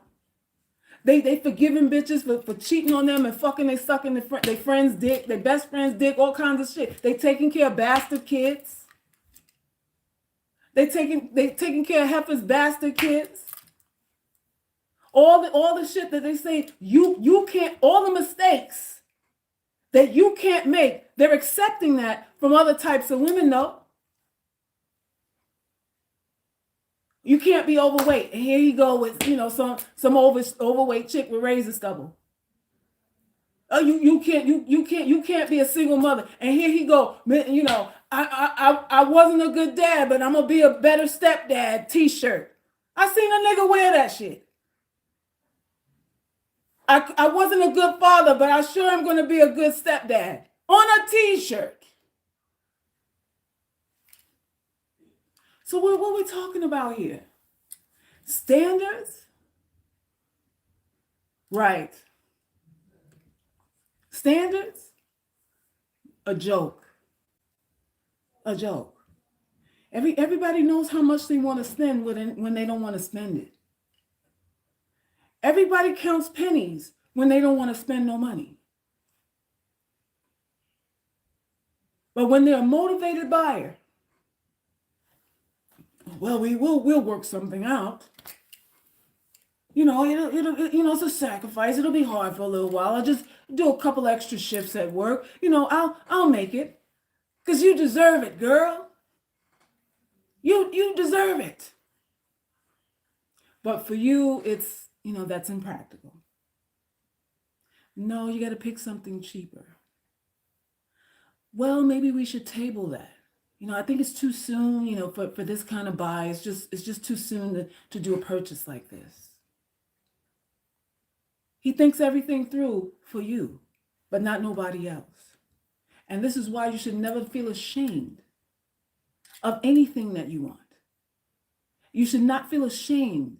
[SPEAKER 1] They forgiving bitches for cheating on them and fucking they sucking their friends' dick, their best friend's dick, all kinds of shit. They taking care of bastard kids. They taking care of Heifer's bastard kids. All the shit that they say you can't, all the mistakes that you can't make, they're accepting that from other types of women, though. You can't be overweight. And here you go with, some overweight chick with razor stubble. Oh, you can't be a single mother. And here he go, I wasn't a good dad, but I'm gonna be a better stepdad t-shirt. I seen a nigga wear that shit. I wasn't a good father, but I sure am gonna be a good stepdad on a t-shirt. So what are we talking about here? Standards? Right. Standards? A joke. A joke. Everybody knows how much they want to spend when they don't want to spend it. Everybody counts pennies when they don't want to spend no money. But when they're a motivated buyer, well, we'll work something out. It's a sacrifice. It'll be hard for a little while. I'll just do a couple extra shifts at work. I'll make it. 'Cause you deserve it, girl. You deserve it. But for you, it's, that's impractical. No, you got to pick something cheaper. Well, maybe we should table that. I think it's too soon, for this kind of buy. It's just too soon to do a purchase like this. He thinks everything through for you, but not nobody else. And this is why you should never feel ashamed of anything that you want. You should not feel ashamed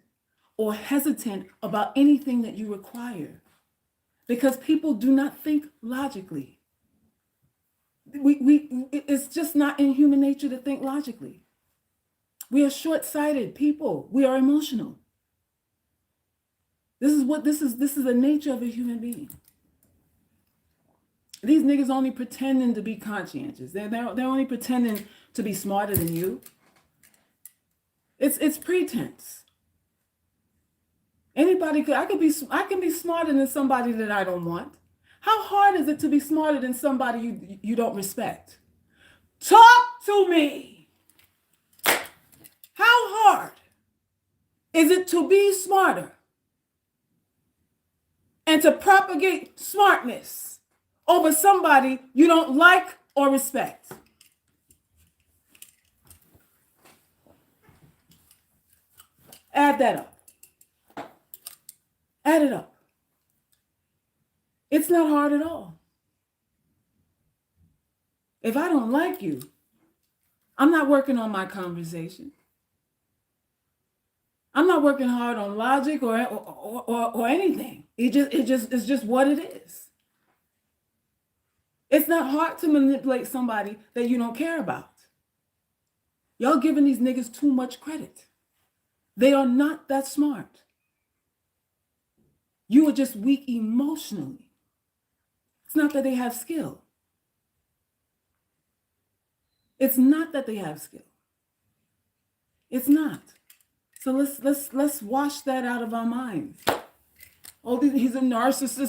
[SPEAKER 1] or hesitant about anything that you require, because people do not think logically. It's just not in human nature to think logically. We are short-sighted people. We are emotional. This is the nature of a human being. These niggas only pretending to be conscientious. They're only pretending to be smarter than you. It's pretense. I can be smarter than somebody that I don't want. How hard is it to be smarter than somebody you don't respect? Talk to me. How hard is it to be smarter and to propagate smartness over somebody you don't like or respect? Add that up. Add it up. It's not hard at all. If I don't like you, I'm not working on my conversation. I'm not working hard on logic or anything. It's just what it is. It's not hard to manipulate somebody that you don't care about. Y'all giving these niggas too much credit. They are not that smart. You are just weak emotionally. It's not that they have skill. It's not that they have skill. It's not. So let's wash that out of our minds. Oh, he's a narcissist.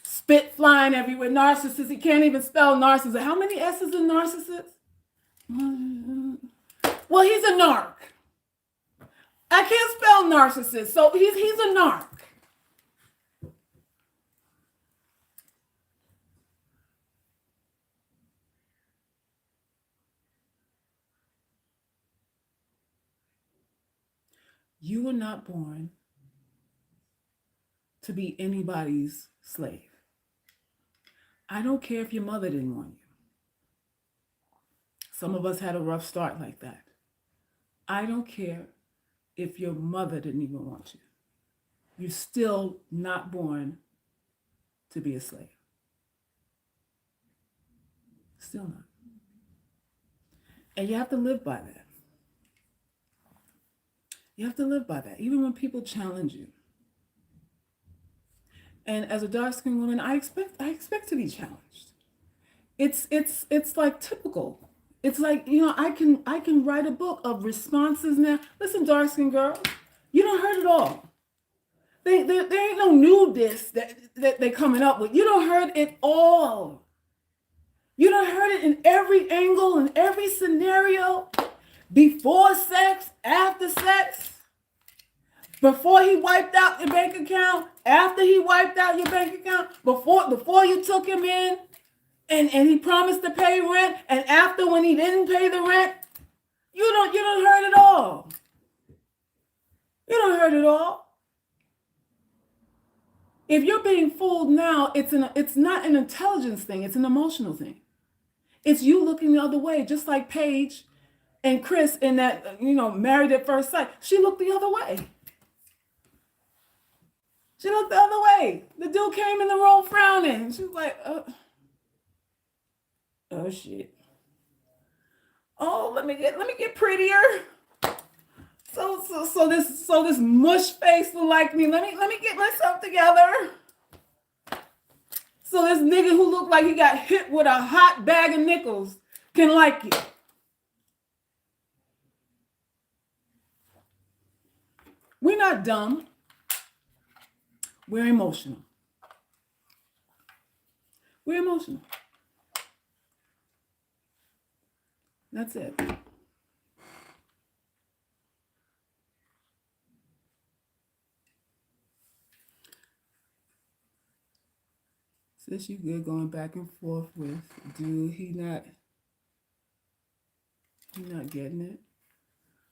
[SPEAKER 1] Spit flying everywhere. Narcissist. He can't even spell narcissist. How many S's in narcissist? Well, he's a narc. I can't spell narcissist, so he's a narc. You were not born to be anybody's slave. I don't care if your mother didn't want you. Some of us had a rough start like that. I don't care if your mother didn't even want you. You're still not born to be a slave. Still not. And you have to live by that. You have to live by that, even when people challenge you. And as a dark-skinned woman, I expect to be challenged. It's like typical. It's like, I can write a book of responses now. Listen, dark-skinned girl, you don't heard it all. There ain't no new diss that they coming up with. You don't heard it all. You don't heard it in every angle, in every scenario. Before sex, after sex, before he wiped out your bank account, after he wiped out your bank account, before you took him in and he promised to pay rent, and after when he didn't pay the rent, you don't heard it all. You don't heard it all. If you're being fooled now, it's not an intelligence thing, it's an emotional thing. It's you looking the other way, just like Paige and Chris in that, Married at First Sight. She looked the other way. She looked the other way. The dude came in the room frowning. She was like, oh shit. Oh, let me get prettier. So this mush face look like me. Let me get myself together. So this nigga who looked like he got hit with a hot bag of nickels can like you. We're not dumb. We're emotional. We're emotional. That's it. Sis, you good going back and forth with dude, he not getting it.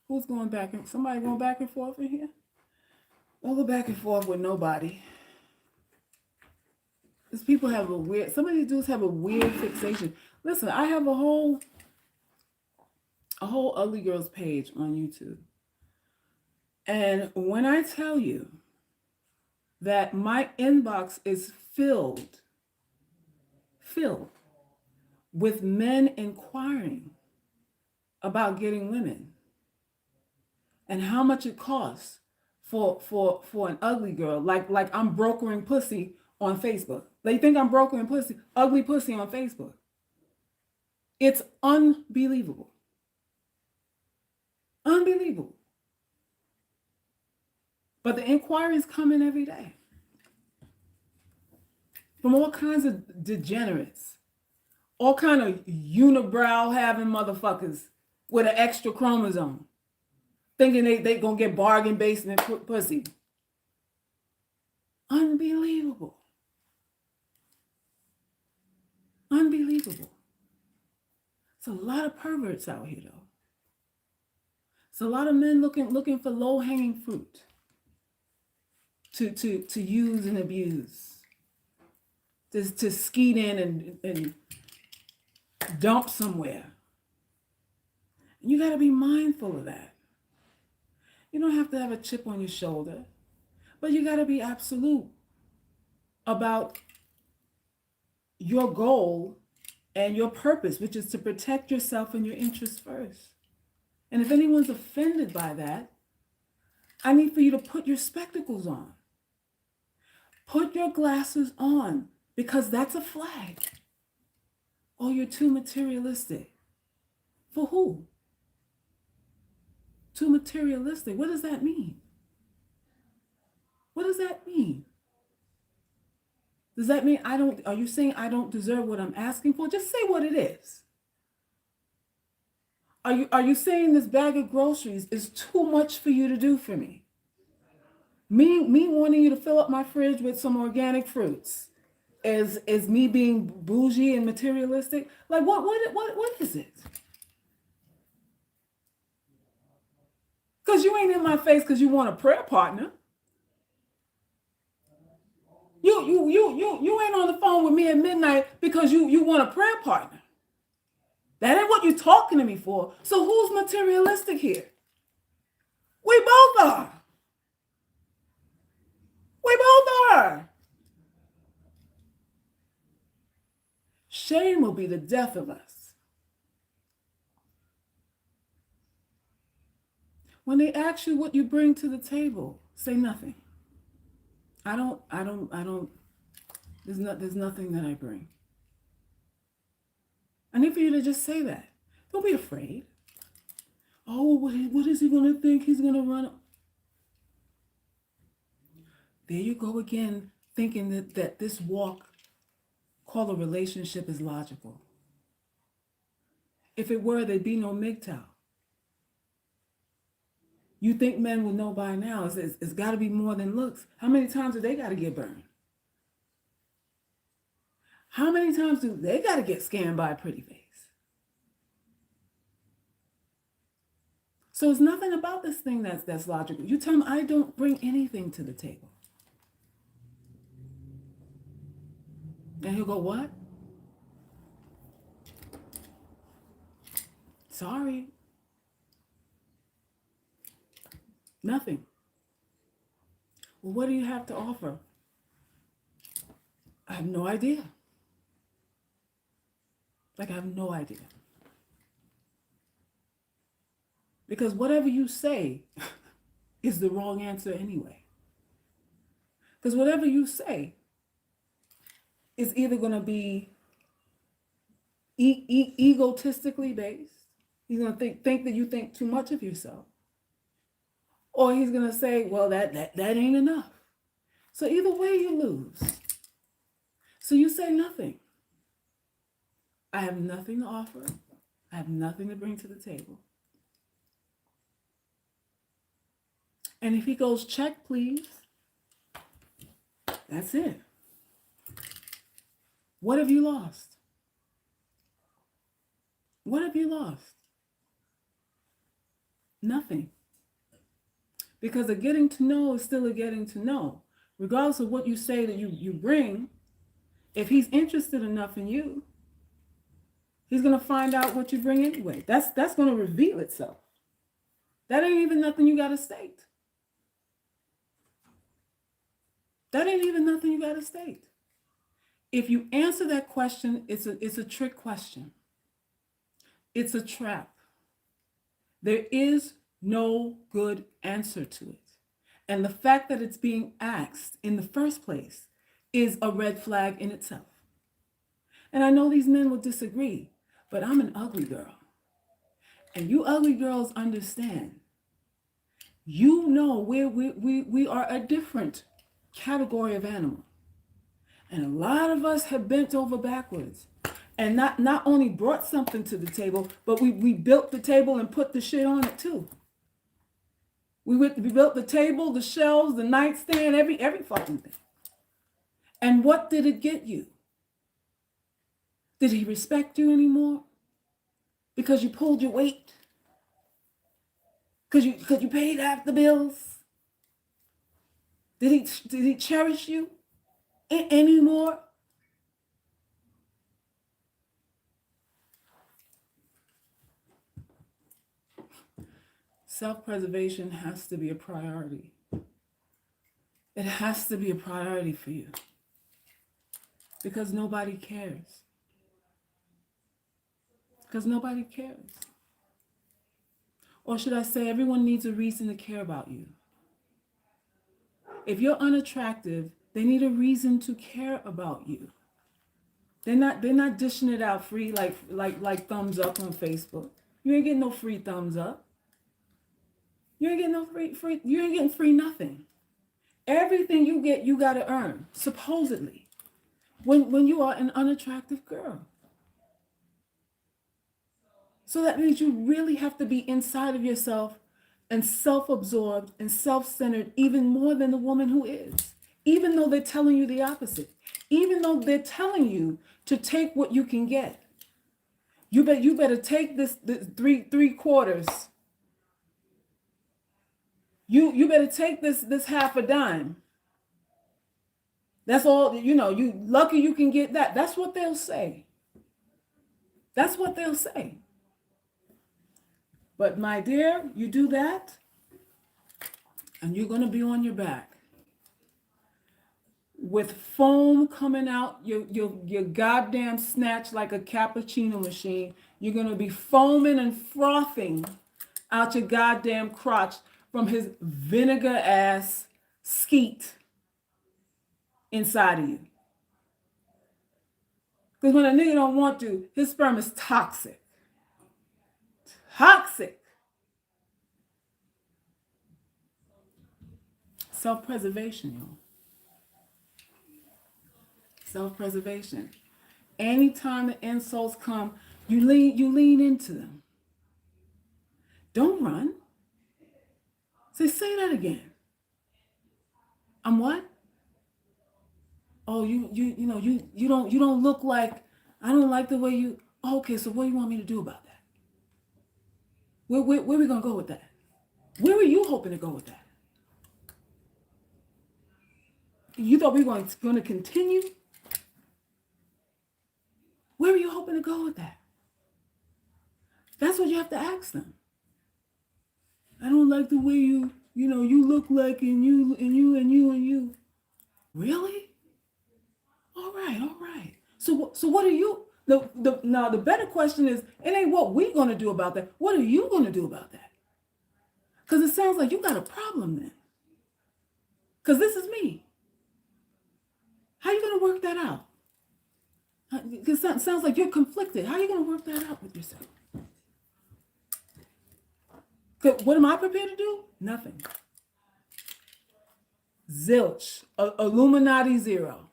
[SPEAKER 1] Who's going back and somebody going back and forth in here? Don't go back and forth with nobody. These people have some of these dudes have a weird fixation. Listen, I have a whole Ugly Girls page on YouTube. And when I tell you that my inbox is filled with men inquiring about getting women and how much it costs for an ugly girl, like I'm brokering pussy on Facebook. They think I'm brokering pussy, ugly pussy on Facebook. It's unbelievable. Unbelievable. But the inquiries come in every day from all kinds of degenerates, all kind of unibrow having motherfuckers with an extra chromosome, thinking they gonna get bargain basement pussy. Unbelievable. Unbelievable. It's a lot of perverts out here though. It's a lot of men looking for low-hanging fruit to use and abuse, to skeet in and dump somewhere. And you got to be mindful of that. You don't have to have a chip on your shoulder, but you got to be absolute about your goal and your purpose, which is to protect yourself and your interests first. And if anyone's offended by that, I need for you to put your spectacles on. Put your glasses on, because that's a flag. Oh, you're too materialistic. For who? Too materialistic. What does that mean? What does that mean? Does that mean are you saying I don't deserve what I'm asking for? Just say what it is. Are you saying this bag of groceries is too much for you to do for me? Me wanting you to fill up my fridge with some organic fruits is me being bougie and materialistic? Like what is it? Because you ain't in my face because you want a prayer partner. You ain't on the phone with me at midnight because you want a prayer partner. That ain't what you're talking to me for. So who's materialistic here? We both are. We both are. Shame will be the death of us. When they ask you what you bring to the table, say nothing. There's nothing that I bring. I need for you to just say that. Don't be afraid. Oh, what is he going to think? He's going to run. There you go again, thinking that this walk called a relationship is logical. If it were, there'd be no MGTOW. You think men would know by now. It's got to be more than looks. How many times do they got to get burned? How many times do they got to get scammed by a pretty face? So it's nothing about this thing that's logical. You tell them I don't bring anything to the table. And he'll go, what? Sorry. Nothing. Well, what do you have to offer? I have no idea. Like, I have no idea. Because whatever you say is the wrong answer anyway. Because whatever you say is either going to be egotistically based. He's going to think that you think too much of yourself. Or he's going to say, well, that ain't enough. So either way you lose. So you say nothing. I have nothing to offer. I have nothing to bring to the table. And if he goes, check, please, that's it. What have you lost? What have you lost? Nothing. Because a getting to know is still a getting to know. Regardless of what you say that you bring, if he's interested enough in you, he's going to find out what you bring anyway. That's going to reveal itself. That ain't even nothing you got to state. That ain't even nothing you got to state. If you answer that question, it's a trick question. It's a trap. There is no good answer to it. And the fact that it's being asked in the first place is a red flag in itself. And I know these men will disagree, but I'm an ugly girl. And you ugly girls understand. You know we are a different category of animal. And a lot of us have bent over backwards and not only brought something to the table, but we built the table and put the shit on it too. We built the table, the shelves, the nightstand, every fucking thing. And what did it get you? Did he respect you anymore? Because you pulled your weight? Because you paid half the bills? Did he cherish you anymore? Self-preservation has to be a priority. It has to be a priority for you. Because nobody cares. Because nobody cares. Or should I say, everyone needs a reason to care about you. If you're unattractive, they need a reason to care about you. They're not dishing it out free like thumbs up on Facebook. You ain't getting no free thumbs up. You ain't getting no free you ain't getting free nothing. Everything you get, you gotta earn, supposedly. When you are an unattractive girl. So that means you really have to be inside of yourself and self-absorbed and self-centered even more than the woman who is. Even though they're telling you the opposite. Even though they're telling you to take what you can get. You better take this three quarters. You better take this half a dime. That's all, you lucky you can get that. That's what they'll say. That's what they'll say. But my dear, you do that, and you're going to be on your back. With foam coming out your goddamn snatch like a cappuccino machine. You're going to be foaming and frothing out your goddamn crotch from his vinegar ass skeet inside of you. Because when a nigga don't want to, his sperm is toxic. Toxic. Self-preservation, y'all. Self-preservation. Anytime the insults come, you lean into them. Don't run. Say that again. I'm what? Oh, you don't look like, I don't like the way you. Okay, so what do you want me to do about that? Where we gonna go with that? Where were you hoping to go with that? You thought we were going to continue? Where were you hoping to go with that? That's what you have to ask them. I don't like the way you look like and you. Really? All right. So what are you? Now the better question is, it ain't what we gonna do about that. What are you gonna do about that? Because it sounds like you got a problem then. Because this is me. How are you gonna work that out? Because it sounds like you're conflicted. How are you gonna work that out with yourself? What am I prepared to do? Nothing. Zilch. Illuminati 0.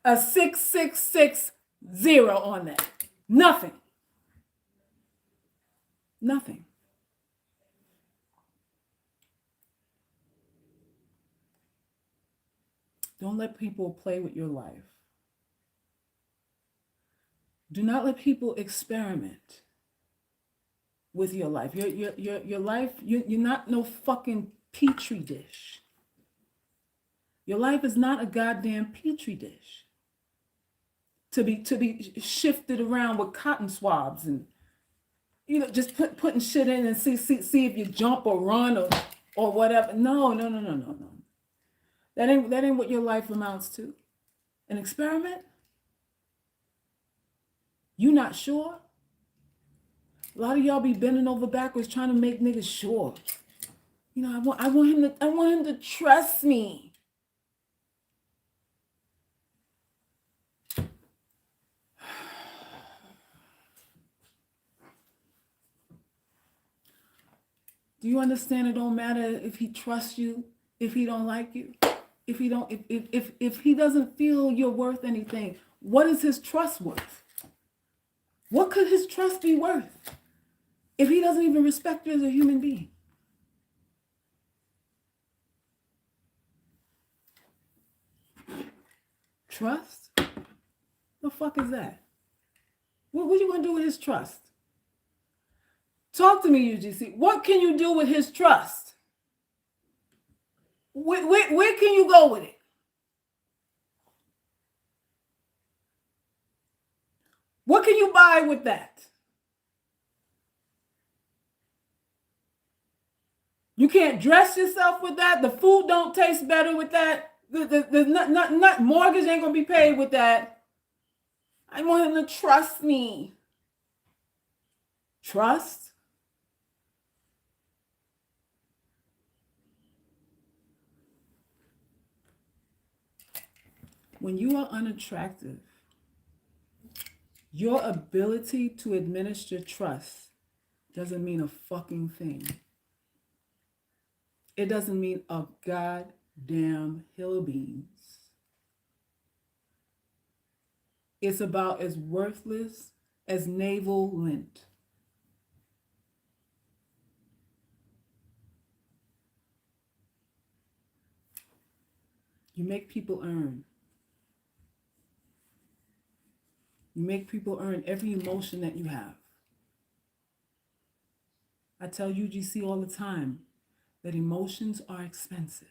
[SPEAKER 1] A 666 0 on that. Nothing. Nothing. Don't let people play with your life. Do not let people experiment with your life. Your life, you're not no fucking petri dish. Your life is not a goddamn petri dish to be shifted around with cotton swabs and just putting shit in and see if you jump or run or whatever. No. That ain't what your life amounts to. An experiment? You not sure? A lot of y'all be bending over backwards trying to make niggas sure. I want him to trust me. Do you understand? It don't matter if he trusts you, if he don't like you, if he doesn't feel you're worth anything. What is his trust worth? What could his trust be worth if he doesn't even respect you as a human being? Trust? The fuck is that? What are you gonna do with his trust? Talk to me, UGC. What can you do with his trust? Where can you go with it? What can you buy with that? You can't dress yourself with that. The food don't taste better with that. The mortgage ain't gonna be paid with that. I want him to trust me. Trust? When you are unattractive, your ability to administer trust doesn't mean a fucking thing. It doesn't mean a goddamn hill of beans. It's about as worthless as navel lint. You make people earn. You make people earn every emotion that you have. I tell UGC all the time that emotions are expensive.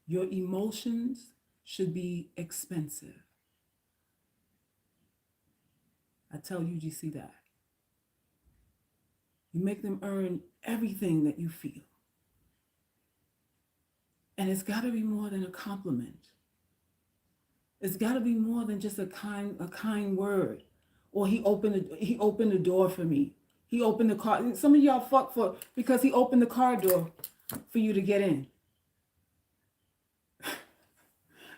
[SPEAKER 1] Your emotions should be expensive. I tell UGC that. You make them earn everything that you feel. And it's got to be more than a compliment. It's got to be more than just a kind word. Or he opened the door for me. He opened the car. Some of y'all fuck for because he opened the car door for you to get in.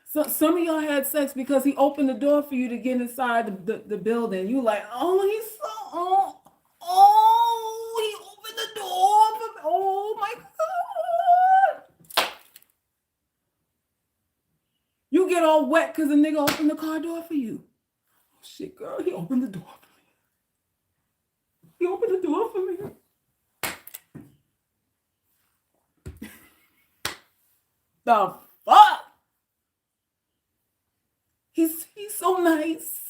[SPEAKER 1] So some of y'all had sex because he opened the door for you to get inside the building. You like, oh, he's so he opened the door for me. Oh my God. You get all wet because the nigga opened the car door for you. Oh shit, girl, he opened the door for me. He opened the door for me. The fuck? He's so nice.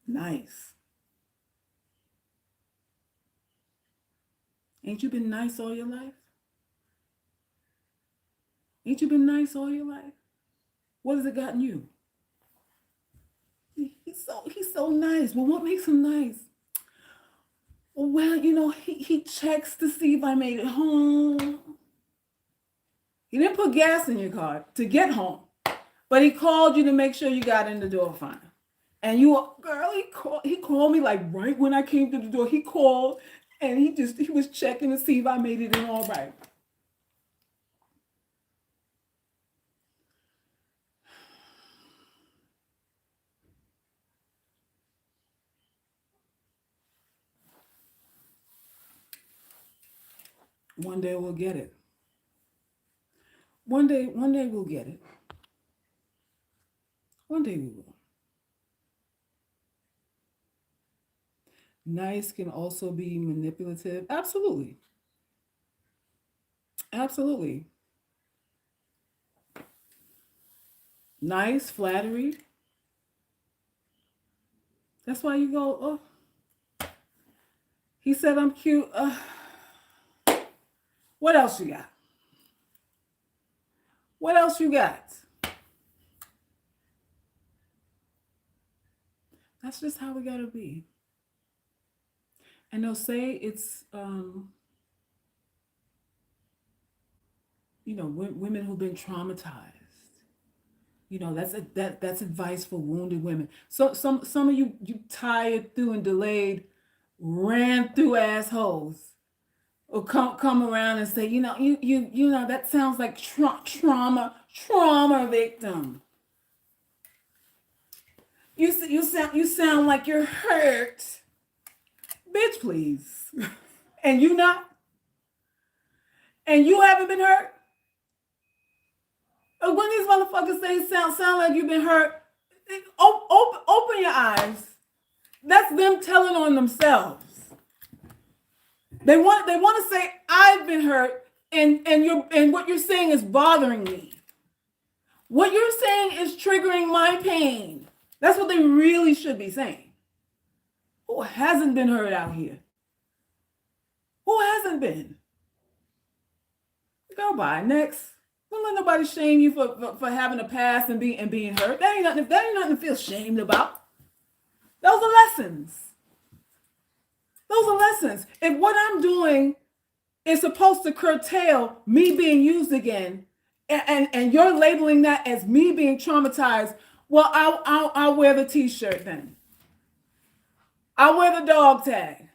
[SPEAKER 1] Nice. Ain't you been nice all your life? Ain't you been nice all your life? What has it gotten you? He's so nice. Well, what makes him nice? Well, you know, he checks to see if I made it home. He didn't put gas in your car to get home, but he called you to make sure you got in the door fine. And girl, he called me like right when I came to the door. He called and he was checking to see if I made it in all right. One day we'll get it. One day we'll get it. One day we will. Nice can also be manipulative. Absolutely. Absolutely. Nice, flattery. That's why you go, oh, he said I'm cute. What else you got? What else you got? That's just how we gotta be. And they'll say it's, women who've been traumatized. That's advice for wounded women. So some of you tired through and delayed, ran through assholes. Or come around and say, you know, that sounds like trauma victim. You sound like you're hurt. Bitch, please. And you not? And you haven't been hurt? When these motherfuckers say sound like you've been hurt, open your eyes. That's them telling on themselves. They want to say I've been hurt, and what you're saying is bothering me. What you're saying is triggering my pain. That's what they really should be saying. Who hasn't been hurt out here? Who hasn't been? Go by. Next. Don't let nobody shame you for having a past and being hurt. That ain't nothing to feel shamed about. Those are lessons. Those are lessons. If what I'm doing is supposed to curtail me being used again, and you're labeling that as me being traumatized, well, I'll wear the t-shirt then. I'll wear the dog tag.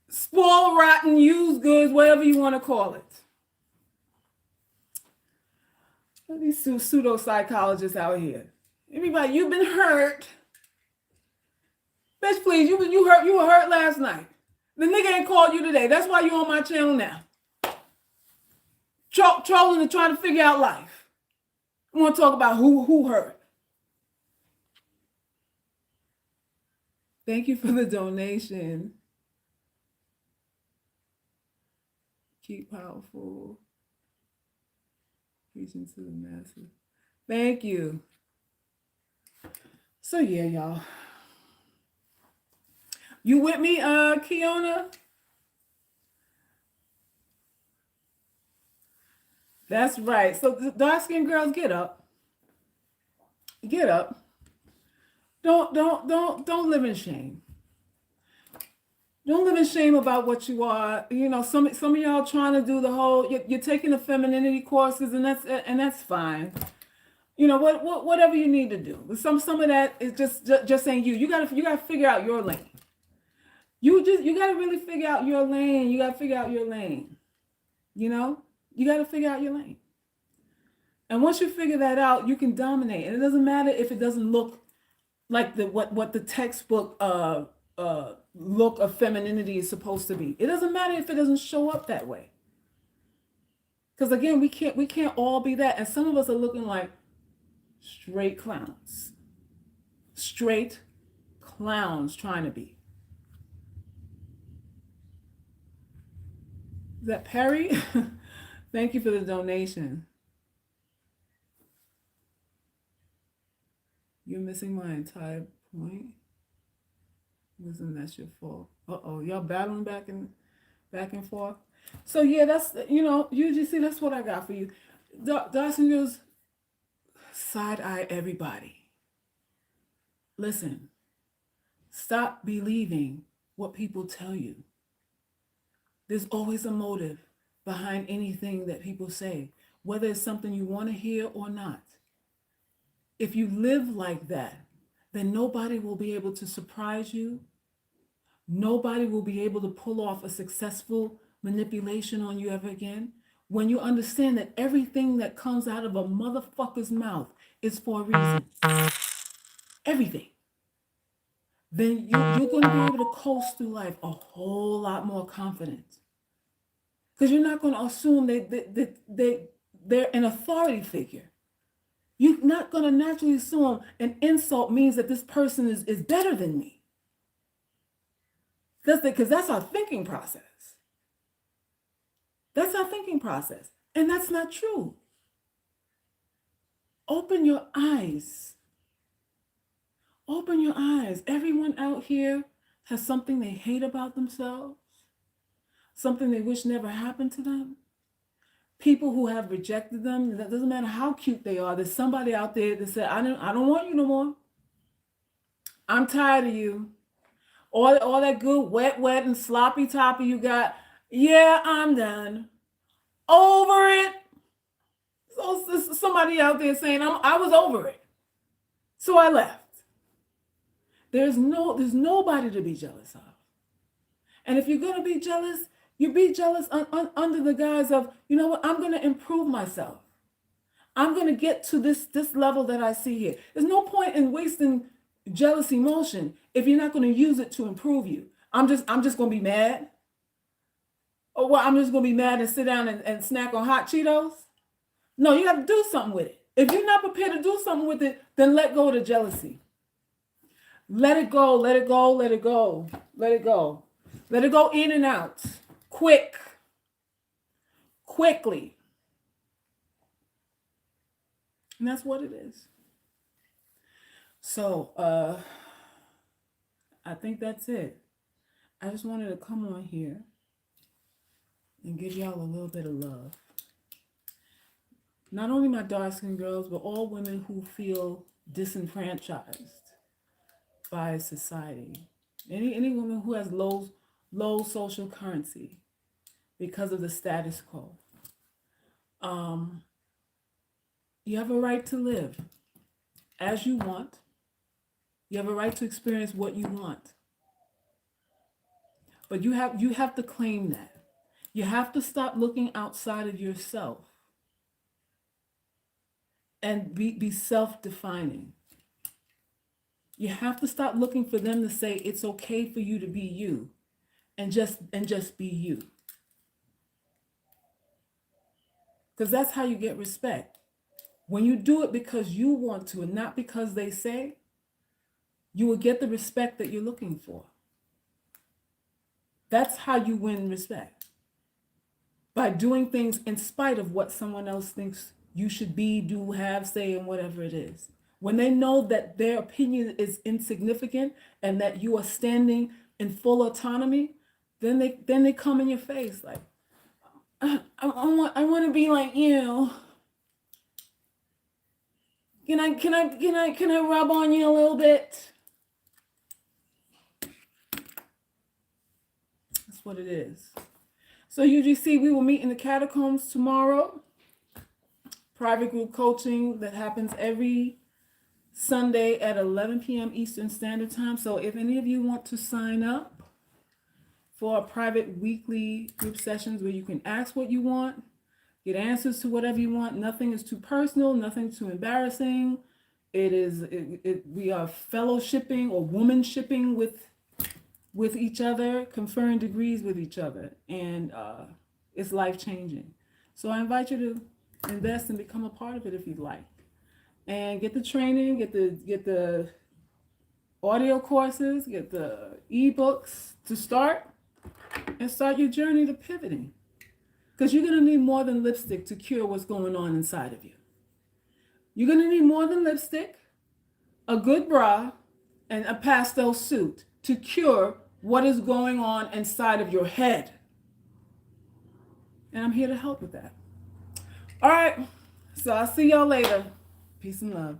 [SPEAKER 1] Spoiled, rotten, used goods, whatever you want to call it. These pseudo psychologists out here. Everybody, you've been hurt. Bitch, please, you were hurt last night. The nigga ain't called you today. That's why you on my channel now. Trolling and trying to figure out life. I want to talk about who hurt. Thank you for the donation. Keep powerful. Preaching to the masses. Thank you. So yeah, y'all. You with me, Kiona? That's right. So dark-skinned girls, get up. Get up. Don't live in shame. Don't live in shame about what you are. You know, some of y'all trying to do the whole. You're taking the femininity courses, and that's fine. You know whatever you need to do. But some of that is just ain't you. You gotta figure out your lane. You gotta really figure out your lane. You gotta figure out your lane. You know, you gotta figure out your lane. And once you figure that out, you can dominate. And it doesn't matter if it doesn't look like what the textbook look of femininity is supposed to be. It doesn't matter if it doesn't show up that way. Because again, we can't all be that. And some of us are looking like straight clowns. Straight clowns trying to be. Is that Perry? Thank you for the donation. You're missing my entire point. Listen, that's your fault. Uh-oh, y'all battling back and forth. So yeah, that's, UGC, that's what I got for you. Dawson goes, side-eye everybody. Listen, stop believing what people tell you. There's always a motive behind anything that people say, whether it's something you want to hear or not. If you live like that, then nobody will be able to surprise you. Nobody will be able to pull off a successful manipulation on you ever again. When you understand that everything that comes out of a motherfucker's mouth is for a reason. Everything. Then you're going to be able to coast through life a whole lot more confident. Because you're not going to assume they're an authority figure. You're not going to naturally assume an insult means that this person is better than me. Because that's our thinking process. That's our thinking process. And that's not true. Open your eyes. Open your eyes. Everyone out here has something they hate about themselves. Something they wish never happened to them. People who have rejected them, that doesn't matter how cute they are. There's somebody out there that said, I don't want you no more. I'm tired of you. All that good wet and sloppy toppy you got. Yeah, I'm done. Over it. So somebody out there saying, I was over it. So I left. There's nobody to be jealous of. And if you're going to be jealous, you be jealous under the guise of, you know what, I'm going to improve myself. I'm going to get to this level that I see here. There's no point in wasting jealous emotion if you're not going to use it to improve you. I'm just going to be mad. Or well, I'm just going to be mad and sit down and snack on hot Cheetos. No, you have to do something with it. If you're not prepared to do something with it, then let go of the jealousy. Let it go, let it go, let it go, let it go. Let it go in and out. Quickly. And that's what it is. So, I think that's it. I just wanted to come on here and give y'all a little bit of love. Not only my dark skinned girls, but all women who feel disenfranchised by society. Any woman who has low social currency because of the status quo. Um, you have a right to live as you want. You have a right to experience what you want. But you have to claim that. You have to stop looking outside of yourself and be self-defining. You have to stop looking for them to say it's okay for you to be you and just be you. Because that's how you get respect. When you do it because you want to and not because they say, you will get the respect that you're looking for. That's how you win respect. By doing things in spite of what someone else thinks you should be, do, have, say, and whatever it is. When they know that their opinion is insignificant and that you are standing in full autonomy, then they come in your face like, I want to be like you. Can I rub on you a little bit? That's what it is. So UGC, we will meet in the catacombs tomorrow. Private group coaching that happens every Sunday at 11 p.m. Eastern Standard Time. So if any of you want to sign up for a private weekly group sessions where you can ask what you want, get answers to whatever you want. Nothing is too personal, nothing too embarrassing. We are fellowshipping or womanshipping with each other, conferring degrees with each other, and it's life-changing. So I invite you to invest and become a part of it if you'd like. And get the training, get the audio courses, get the ebooks to start, and start your journey to pivoting. Because you're going to need more than lipstick to cure what's going on inside of you. You're going to need more than lipstick, a good bra, and a pastel suit to cure what is going on inside of your head. And I'm here to help with that. All right. So I'll see y'all later. Peace and love.